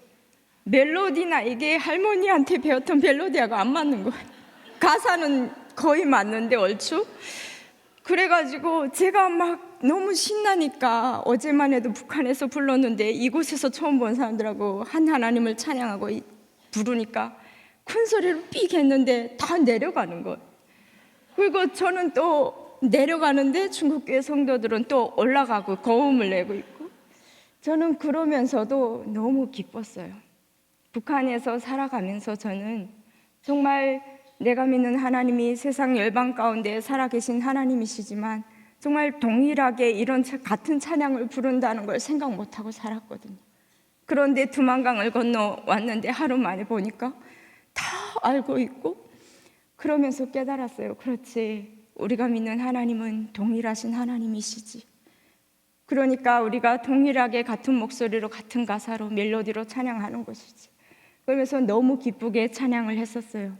멜로디나 이게 할머니한테 배웠던 멜로디하고 안 맞는 거예요. 가사는 거의 맞는데 얼추. 그래가지고 제가 막 너무 신나니까 어제만 해도 북한에서 불렀는데 이곳에서 처음 본 사람들하고 한 하나님을 찬양하고 부르니까 큰 소리로 삑 했는데 다 내려가는 거예요. 그리고 저는 또 내려가는데 중국교회 성도들은 또 올라가고 고음을 내고 있고 저는 그러면서도 너무 기뻤어요. 북한에서 살아가면서 저는 정말 내가 믿는 하나님이 세상 열방 가운데 살아계신 하나님이시지만 정말 동일하게 이런 같은 찬양을 부른다는 걸 생각 못하고 살았거든요. 그런데 두만강을 건너 왔는데 하루 만에 보니까 다 알고 있고 그러면서 깨달았어요. 그렇지, 우리가 믿는 하나님은 동일하신 하나님이시지. 그러니까 우리가 동일하게 같은 목소리로 같은 가사로 멜로디로 찬양하는 것이지. 그러면서 너무 기쁘게 찬양을 했었어요.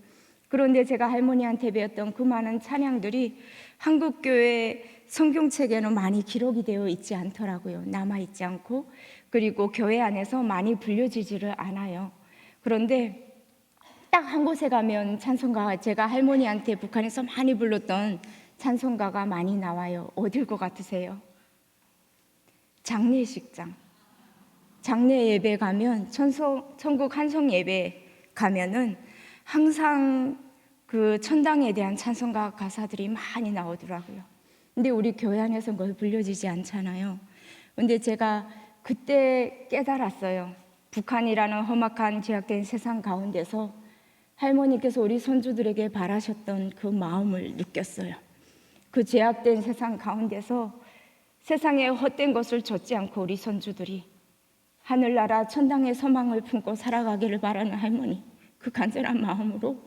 그런데 제가 할머니한테 배웠던 그 많은 찬양들이 한국교회 성경책에는 많이 기록이 되어 있지 않더라고요. 남아있지 않고, 그리고 교회 안에서 많이 불려지지를 않아요. 그런데 딱 한 곳에 가면 찬송가가, 제가 할머니한테 북한에서 많이 불렀던 찬송가가 많이 나와요. 어딜 것 같으세요? 장례식장. 장례 예배 가면, 천국 한송 예배 가면은 항상 그 천당에 대한 찬송가 가사들이 많이 나오더라고요. 근데 우리 교회 안에서는 거의 불려지지 않잖아요. 근데 제가 그때 깨달았어요. 북한이라는 험악한 제약된 세상 가운데서 할머니께서 우리 손주들에게 바라셨던 그 마음을 느꼈어요. 그 제약된 세상 가운데서 세상에 헛된 것을 좇지 않고 우리 손주들이 하늘나라 천당의 소망을 품고 살아가기를 바라는 할머니, 그 간절한 마음으로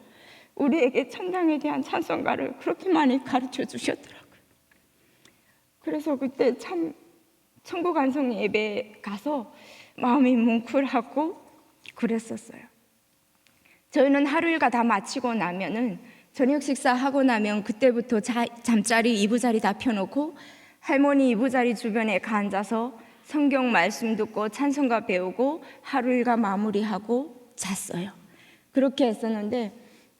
우리에게 천당에 대한 찬송가를 그렇게 많이 가르쳐 주셨더라고요. 그래서 그때 참 천국 안성 예배 가서 마음이 뭉클하고 그랬었어요. 저희는 하루 일과 다 마치고 나면은 저녁 식사하고 나면 그때부터 잠자리 이부자리 다 펴놓고 할머니 이부자리 주변에 앉아서 성경 말씀 듣고 찬송가 배우고 하루 일과 마무리하고 잤어요. 그렇게 했었는데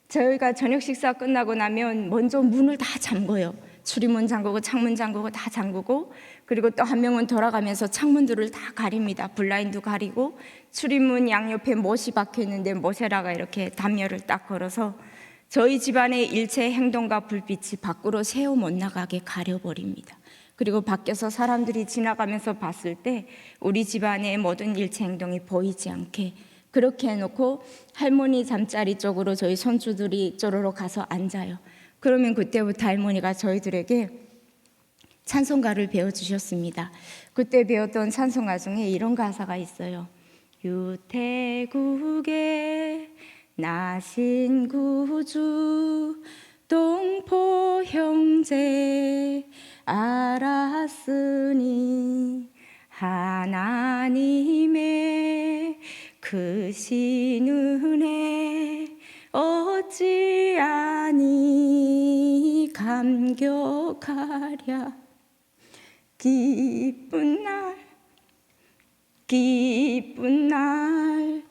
저희가 저녁 식사 끝나고 나면 먼저 문을 다 잠궈요. 출입문 잠그고 창문 잠그고 다 잠그고, 그리고 또 한 명은 돌아가면서 창문들을 다 가립니다. 블라인드 가리고 출입문 양옆에 못이 박혀 있는데 못에다가 이렇게 담요를 딱 걸어서 저희 집안의 일체 행동과 불빛이 밖으로 새어 못 나가게 가려버립니다. 그리고 밖에서 사람들이 지나가면서 봤을 때 우리 집안의 모든 일체 행동이 보이지 않게 그렇게 해놓고 할머니 잠자리 쪽으로 저희 손주들이 쪼르르 가서 앉아요. 그러면 그때부터 할머니가 저희들에게 찬송가를 배워주셨습니다. 그때 배웠던 찬송가 중에 이런 가사가 있어요. 유태국에 나신 구주 동포 형제 알았으니 하나님의 크신 은혜 어찌 아니 감격하랴. 기쁜 날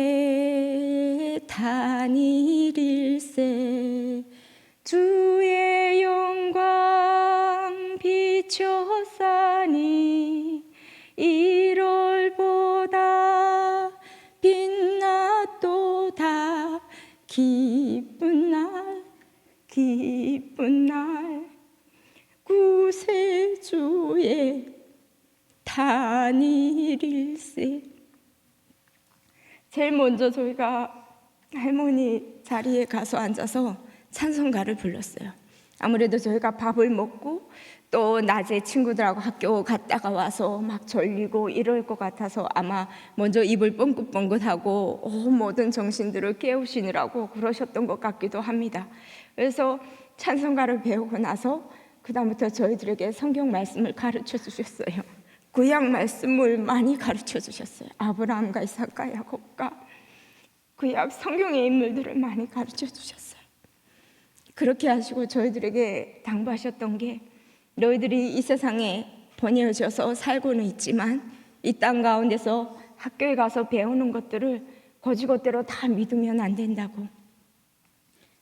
구세주의 단일일세 주의 영광 비춰사니 1월보다 빛났도다. 기쁜 날 구세주의 단일일세. 제일 먼저 저희가 할머니 자리에 가서 앉아서 찬송가를 불렀어요. 아무래도 저희가 밥을 먹고 또 낮에 친구들하고 학교 갔다가 와서 막 졸리고 이럴 것 같아서 아마 먼저 입을 뻥긋뻥긋하고 모든 정신들을 깨우시느라고 그러셨던 것 같기도 합니다. 그래서 찬송가를 배우고 나서 그 다음부터 저희들에게 성경 말씀을 가르쳐 주셨어요. 구약 말씀을 많이 가르쳐 주셨어요. 아브라함과 이삭과 야곱과 구약 성경의 인물들을 많이 가르쳐 주셨어요. 그렇게 하시고 저희들에게 당부하셨던 게, 너희들이 이 세상에 보내어져서 살고는 있지만 이 땅 가운데서 학교에 가서 배우는 것들을 거지것대로 다 믿으면 안 된다고.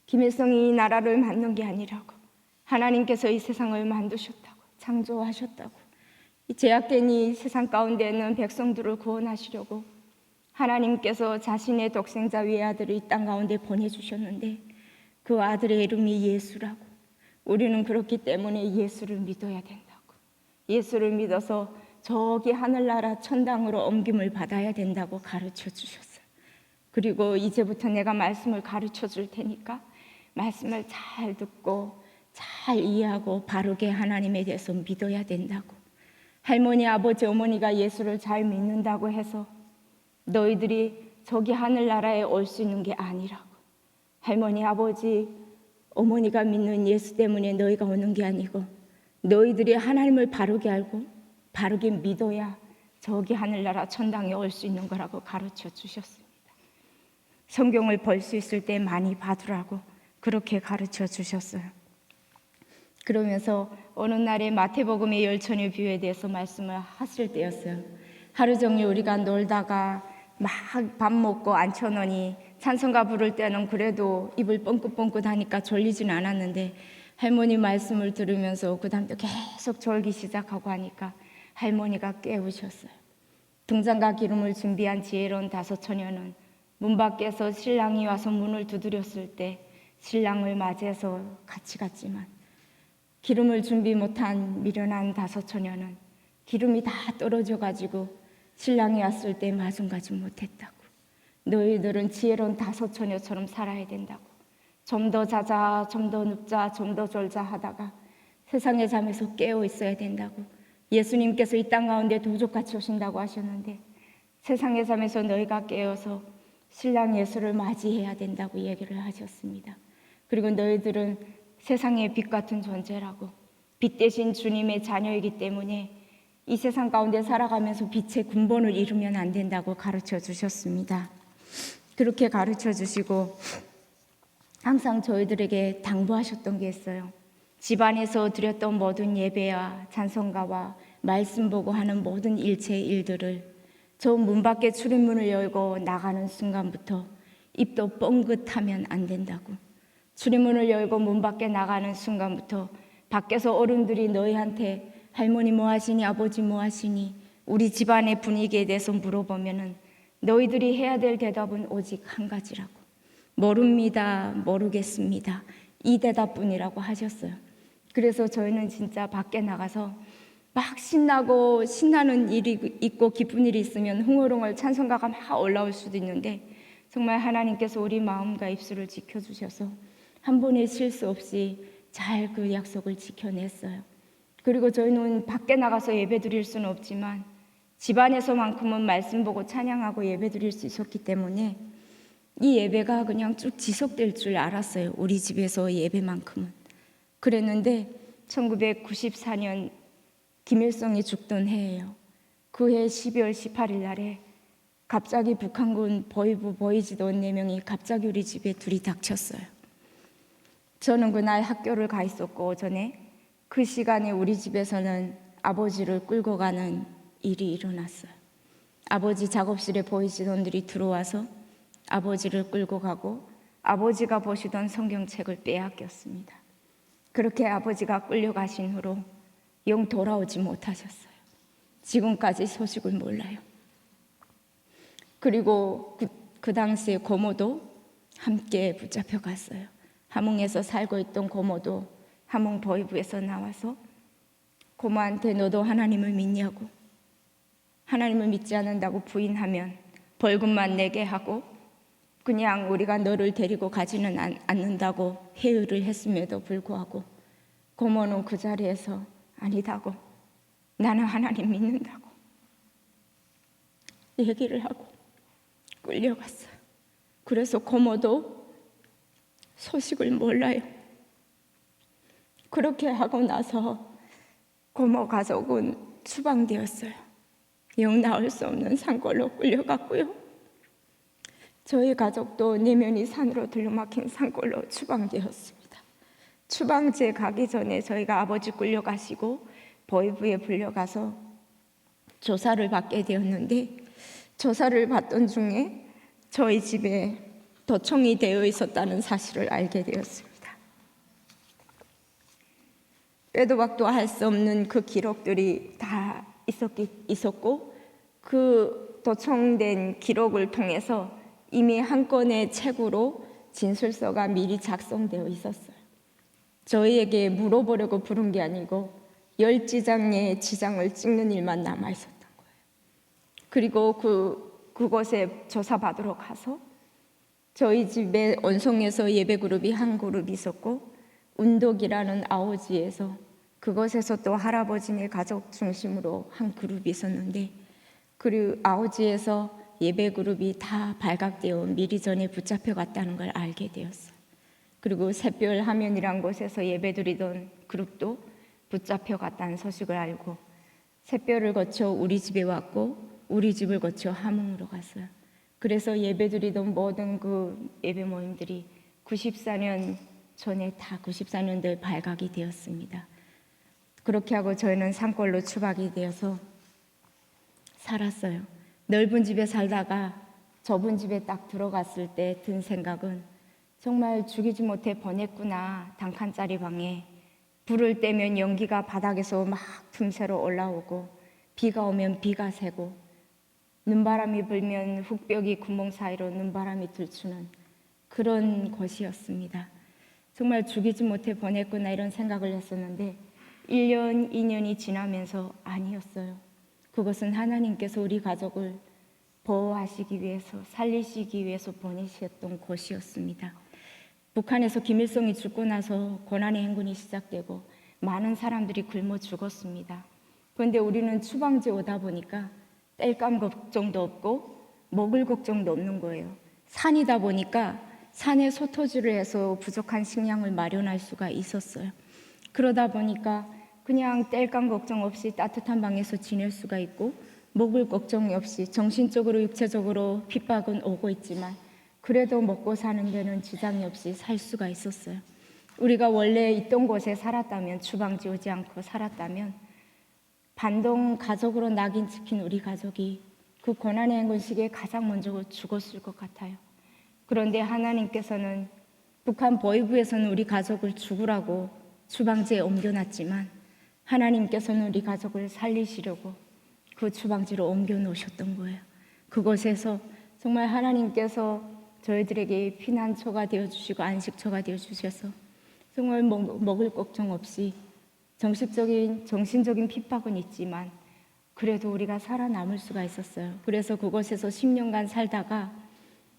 김일성이 이 나라를 만든 게 아니라고. 하나님께서 이 세상을 만드셨다고, 창조하셨다고. 이 제약된 이 세상 가운데 있는 백성들을 구원하시려고 하나님께서 자신의 독생자 외아들을 이 땅 가운데 보내주셨는데 그 아들의 이름이 예수라고. 우리는 그렇기 때문에 예수를 믿어야 된다고. 예수를 믿어서 저기 하늘나라 천당으로 옮김을 받아야 된다고 가르쳐 주셨어요. 그리고 이제부터 내가 말씀을 가르쳐 줄 테니까 말씀을 잘 듣고 잘 이해하고 바르게 하나님에 대해서 믿어야 된다고. 할머니, 아버지, 어머니가 예수를 잘 믿는다고 해서 너희들이 저기 하늘나라에 올 수 있는 게 아니라고. 할머니, 아버지, 어머니가 믿는 예수 때문에 너희가 오는 게 아니고 너희들이 하나님을 바르게 알고 바르게 믿어야 저기 하늘나라 천당에 올 수 있는 거라고 가르쳐 주셨습니다. 성경을 볼 수 있을 때 많이 받으라고 그렇게 가르쳐 주셨어요. 그러면서 어느 날에 마태복음의 열천의 비유에 대해서 말씀을 하실 때였어요. 하루 종일 우리가 놀다가 막 밥 먹고 앉혀놓으니 찬송가 부를 때는 그래도 입을 뻥긋뻥긋 하니까 졸리진 않았는데 할머니 말씀을 들으면서 그 다음부터 계속 졸기 시작하고 하니까 할머니가 깨우셨어요. 등잔과 기름을 준비한 지혜로운 다섯 처녀는 문 밖에서 신랑이 와서 문을 두드렸을 때 신랑을 맞이해서 같이 갔지만 기름을 준비 못한 미련한 다섯 처녀는 기름이 다 떨어져 가지고 신랑이 왔을 때 마중 가지 못했다고. 너희들은 지혜로운 다섯 처녀처럼 살아야 된다고. 좀 더 자자, 좀 더 눕자, 좀 더 졸자 하다가 세상의 잠에서 깨어 있어야 된다고. 예수님께서 이 땅 가운데 도적같이 오신다고 하셨는데 세상의 잠에서 너희가 깨어서 신랑 예수를 맞이해야 된다고 얘기를 하셨습니다. 그리고 너희들은 세상의 빛 같은 존재라고, 빛 대신 주님의 자녀이기 때문에 이 세상 가운데 살아가면서 빛의 근본을 잃으면 안 된다고 가르쳐 주셨습니다. 그렇게 가르쳐 주시고 항상 저희들에게 당부하셨던 게 있어요. 집안에서 드렸던 모든 예배와 찬송가와 말씀 보고 하는 모든 일체의 일들을 저 문 밖에 출입문을 열고 나가는 순간부터 입도 뻥긋하면 안 된다고. 출입문을 열고 문 밖에 나가는 순간부터 밖에서 어른들이 너희한테 할머니 뭐 하시니, 아버지 뭐 하시니, 우리 집안의 분위기에 대해서 물어보면은 너희들이 해야 될 대답은 오직 한 가지라고. 모릅니다, 모르겠습니다. 이 대답뿐이라고 하셨어요. 그래서 저희는 진짜 밖에 나가서 막 신나고 신나는 일이 있고 기쁜 일이 있으면 흥얼흥얼 찬송가가 막 올라올 수도 있는데 정말 하나님께서 우리 마음과 입술을 지켜주셔서 한 번의 실수 없이 잘 그 약속을 지켜냈어요. 그리고 저희는 밖에 나가서 예배 드릴 수는 없지만 집안에서만큼은 말씀 보고 찬양하고 예배 드릴 수 있었기 때문에 이 예배가 그냥 쭉 지속될 줄 알았어요. 우리 집에서 예배만큼은. 그랬는데 1994년 김일성이 죽던 해예요. 그 해 12월 18일 날에 갑자기 북한군 보위부 보위지도원 4명이 갑자기 우리 집에 둘이 닥쳤어요. 저는 그날 학교를 가 있었고 전에 그 시간에 우리 집에서는 아버지를 끌고 가는 일이 일어났어요. 아버지 작업실에 보위지도원들이 들어와서 아버지를 끌고 가고 아버지가 보시던 성경책을 빼앗겼습니다. 그렇게 아버지가 끌려가신 후로 영 돌아오지 못하셨어요. 지금까지 소식을 몰라요. 그리고 그 당시에 고모도 함께 붙잡혀 갔어요. 함흥에서 살고 있던 고모도 함흥 보위부에서 나와서 고모한테 너도 하나님을 믿냐고, 하나님을 믿지 않는다고 부인하면 벌금만 내게 하고 그냥 우리가 너를 데리고 가지는 않는다고 회유를 했음에도 불구하고 고모는 그 자리에서 아니다고, 나는 하나님 믿는다고 얘기를 하고 끌려갔어요. 그래서 고모도 소식을 몰라요. 그렇게 하고 나서 고모 가족은 추방되었어요. 영 나올 수 없는 산골로 끌려갔고요. 저희 가족도 내면이 산으로 들러막힌 산골로 추방되었습니다. 추방지에 가기 전에 저희가 아버지 끌려가시고 보위부에 불려가서 조사를 받게 되었는데 조사를 받던 중에 저희 집에 도청이 되어 있었다는 사실을 알게 되었습니다. 빼도 박도 할 수 없는 그 기록들이 다 있었고 그 도청된 기록을 통해서 이미 한 건의 책으로 진술서가 미리 작성되어 있었어요. 저희에게 물어보려고 부른 게 아니고 10지장의 지장을 찍는 일만 남아 있었던 거예요. 그리고 그곳에 조사받으러 가서 저희 집에 원송에서 예배그룹이 한 그룹이 있었고 운독이라는 아오지에서 그곳에서 또 할아버지네 가족 중심으로 한 그룹이 있었는데 그리고 아오지에서 예배그룹이 다 발각되어 미리 전에 붙잡혀 갔다는 걸 알게 되었어요. 그리고 샛별 하면이란 곳에서 예배드리던 그룹도 붙잡혀갔다는 소식을 알고 새별을 거쳐 우리 집에 왔고 우리 집을 거쳐 함흥으로 갔어요. 그래서 예배드리던 모든 그 예배 모임들이 94년 전에 다 94년도에 발각이 되었습니다. 그렇게 하고 저희는 산골로 추박이 되어서 살았어요. 넓은 집에 살다가 좁은 집에 딱 들어갔을 때 든 생각은 정말 죽이지 못해 보냈구나. 단칸짜리 방에 불을 떼면 연기가 바닥에서 막 틈새로 올라오고 비가 오면 비가 새고 눈바람이 불면 흙벽이 구멍 사이로 눈바람이 들추는 그런 곳이었습니다. 정말 죽이지 못해 보냈구나 이런 생각을 했었는데 1년, 2년이 지나면서 아니었어요. 그것은 하나님께서 우리 가족을 보호하시기 위해서 살리시기 위해서 보내셨던 곳이었습니다. 북한에서 김일성이 죽고 나서 고난의 행군이 시작되고 많은 사람들이 굶어 죽었습니다. 그런데 우리는 추방지에 오다 보니까 땔감 걱정도 없고 먹을 걱정도 없는 거예요. 산이다 보니까 산에 소토지를 해서 부족한 식량을 마련할 수가 있었어요. 그러다 보니까 그냥 땔감 걱정 없이 따뜻한 방에서 지낼 수가 있고 먹을 걱정이 없이 정신적으로 육체적으로 핍박은 오고 있지만 그래도 먹고 사는 데는 지장이 없이 살 수가 있었어요. 우리가 원래 있던 곳에 살았다면 추방지 오지 않고 살았다면 반동 가족으로 낙인 찍힌 우리 가족이 그 고난의 행군 시기에 가장 먼저 죽었을 것 같아요. 그런데 하나님께서는 북한 보위부에서는 우리 가족을 죽으라고 추방지에 옮겨놨지만 하나님께서는 우리 가족을 살리시려고 그 추방지로 옮겨 놓으셨던 거예요. 그곳에서 정말 하나님께서 저희들에게 피난처가 되어주시고 안식처가 되어주셔서 정말 먹을 걱정 없이 정신적인 핍박은 있지만 그래도 우리가 살아남을 수가 있었어요. 그래서 그곳에서 10년간 살다가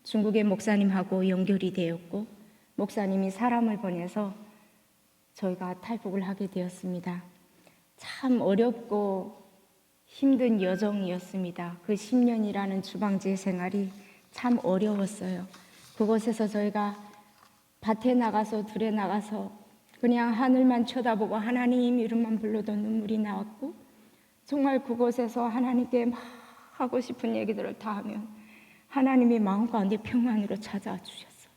중국의 목사님하고 연결이 되었고 목사님이 사람을 보내서 저희가 탈북을 하게 되었습니다. 참 어렵고 힘든 여정이었습니다. 그 10년이라는 주방지의 생활이 참 어려웠어요. 그곳에서 저희가 밭에 나가서 들에 나가서 그냥 하늘만 쳐다보고 하나님 이름만 불러도 눈물이 나왔고 정말 그곳에서 하나님께 막 하고 싶은 얘기들을 다 하면 하나님이 마음 가운데 평안으로 찾아와 주셨어요.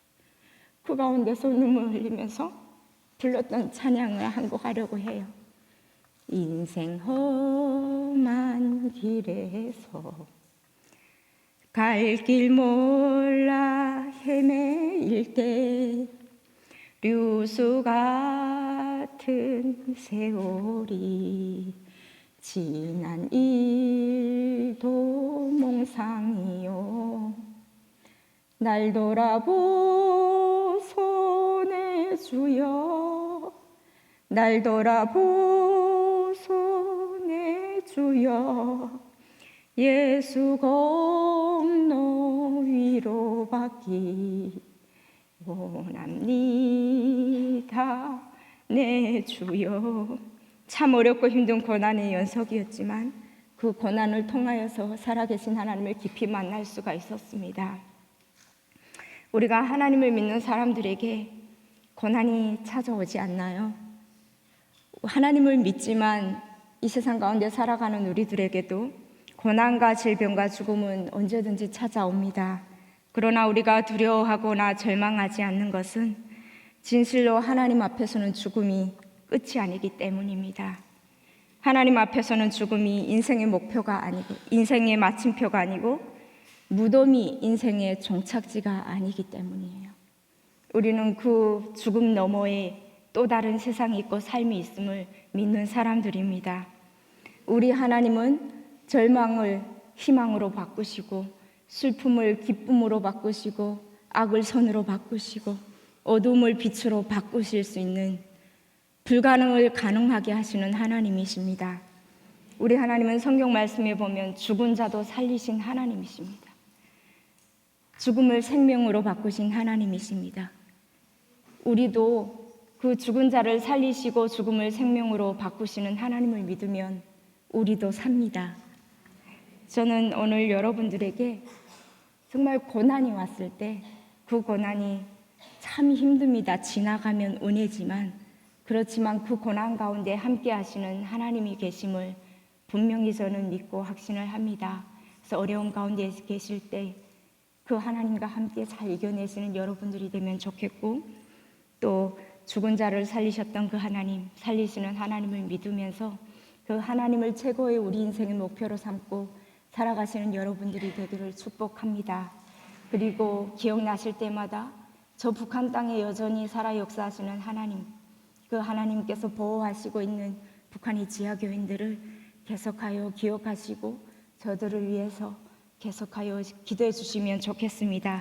그 가운데서 눈물 흘리면서 불렀던 찬양을 한 곡 하려고 해요. 인생 험한 길에서 갈 길 몰라 헤매일 때 류수 같은 세월이 지난 일도 몽상이요 날 돌아보소 내 주여 날 돌아보소 내 주여 예수 공로 위로 받기 원합니다 내 주여. 참 어렵고 힘든 고난의 연속이었지만 그 고난을 통하여서 살아계신 하나님을 깊이 만날 수가 있었습니다. 우리가 하나님을 믿는 사람들에게 고난이 찾아오지 않나요? 하나님을 믿지만 이 세상 가운데 살아가는 우리들에게도 고난과 질병과 죽음은 언제든지 찾아옵니다. 그러나 우리가 두려워하거나 절망하지 않는 것은 진실로 하나님 앞에서는 죽음이 끝이 아니기 때문입니다. 하나님 앞에서는 죽음이 인생의 목표가 아니고 인생의 마침표가 아니고 무덤이 인생의 종착지가 아니기 때문이에요. 우리는 그 죽음 너머에 또 다른 세상이 있고 삶이 있음을 믿는 사람들입니다. 우리 하나님은 절망을 희망으로 바꾸시고 슬픔을 기쁨으로 바꾸시고 악을 선으로 바꾸시고 어둠을 빛으로 바꾸실 수 있는 불가능을 가능하게 하시는 하나님이십니다. 우리 하나님은 성경 말씀에 보면 죽은 자도 살리신 하나님이십니다. 죽음을 생명으로 바꾸신 하나님이십니다. 우리도 그 죽은 자를 살리시고 죽음을 생명으로 바꾸시는 하나님을 믿으면 우리도 삽니다. 저는 오늘 여러분들에게 정말 고난이 왔을 때 그 고난이 참 힘듭니다. 지나가면 은혜지만 그렇지만 그 고난 가운데 함께 하시는 하나님이 계심을 분명히 저는 믿고 확신을 합니다. 그래서 어려운 가운데 계실 때 그 하나님과 함께 잘 이겨내시는 여러분들이 되면 좋겠고, 또 죽은 자를 살리셨던 그 하나님, 살리시는 하나님을 믿으면서 그 하나님을 최고의 우리 인생의 목표로 삼고 살아가시는 여러분들이 되기를 축복합니다. 그리고 기억나실 때마다 저 북한 땅에 여전히 살아 역사하시는 하나님, 그 하나님께서 보호하시고 있는 북한의 지하교인들을 계속하여 기억하시고 저들을 위해서 계속하여 기도해 주시면 좋겠습니다.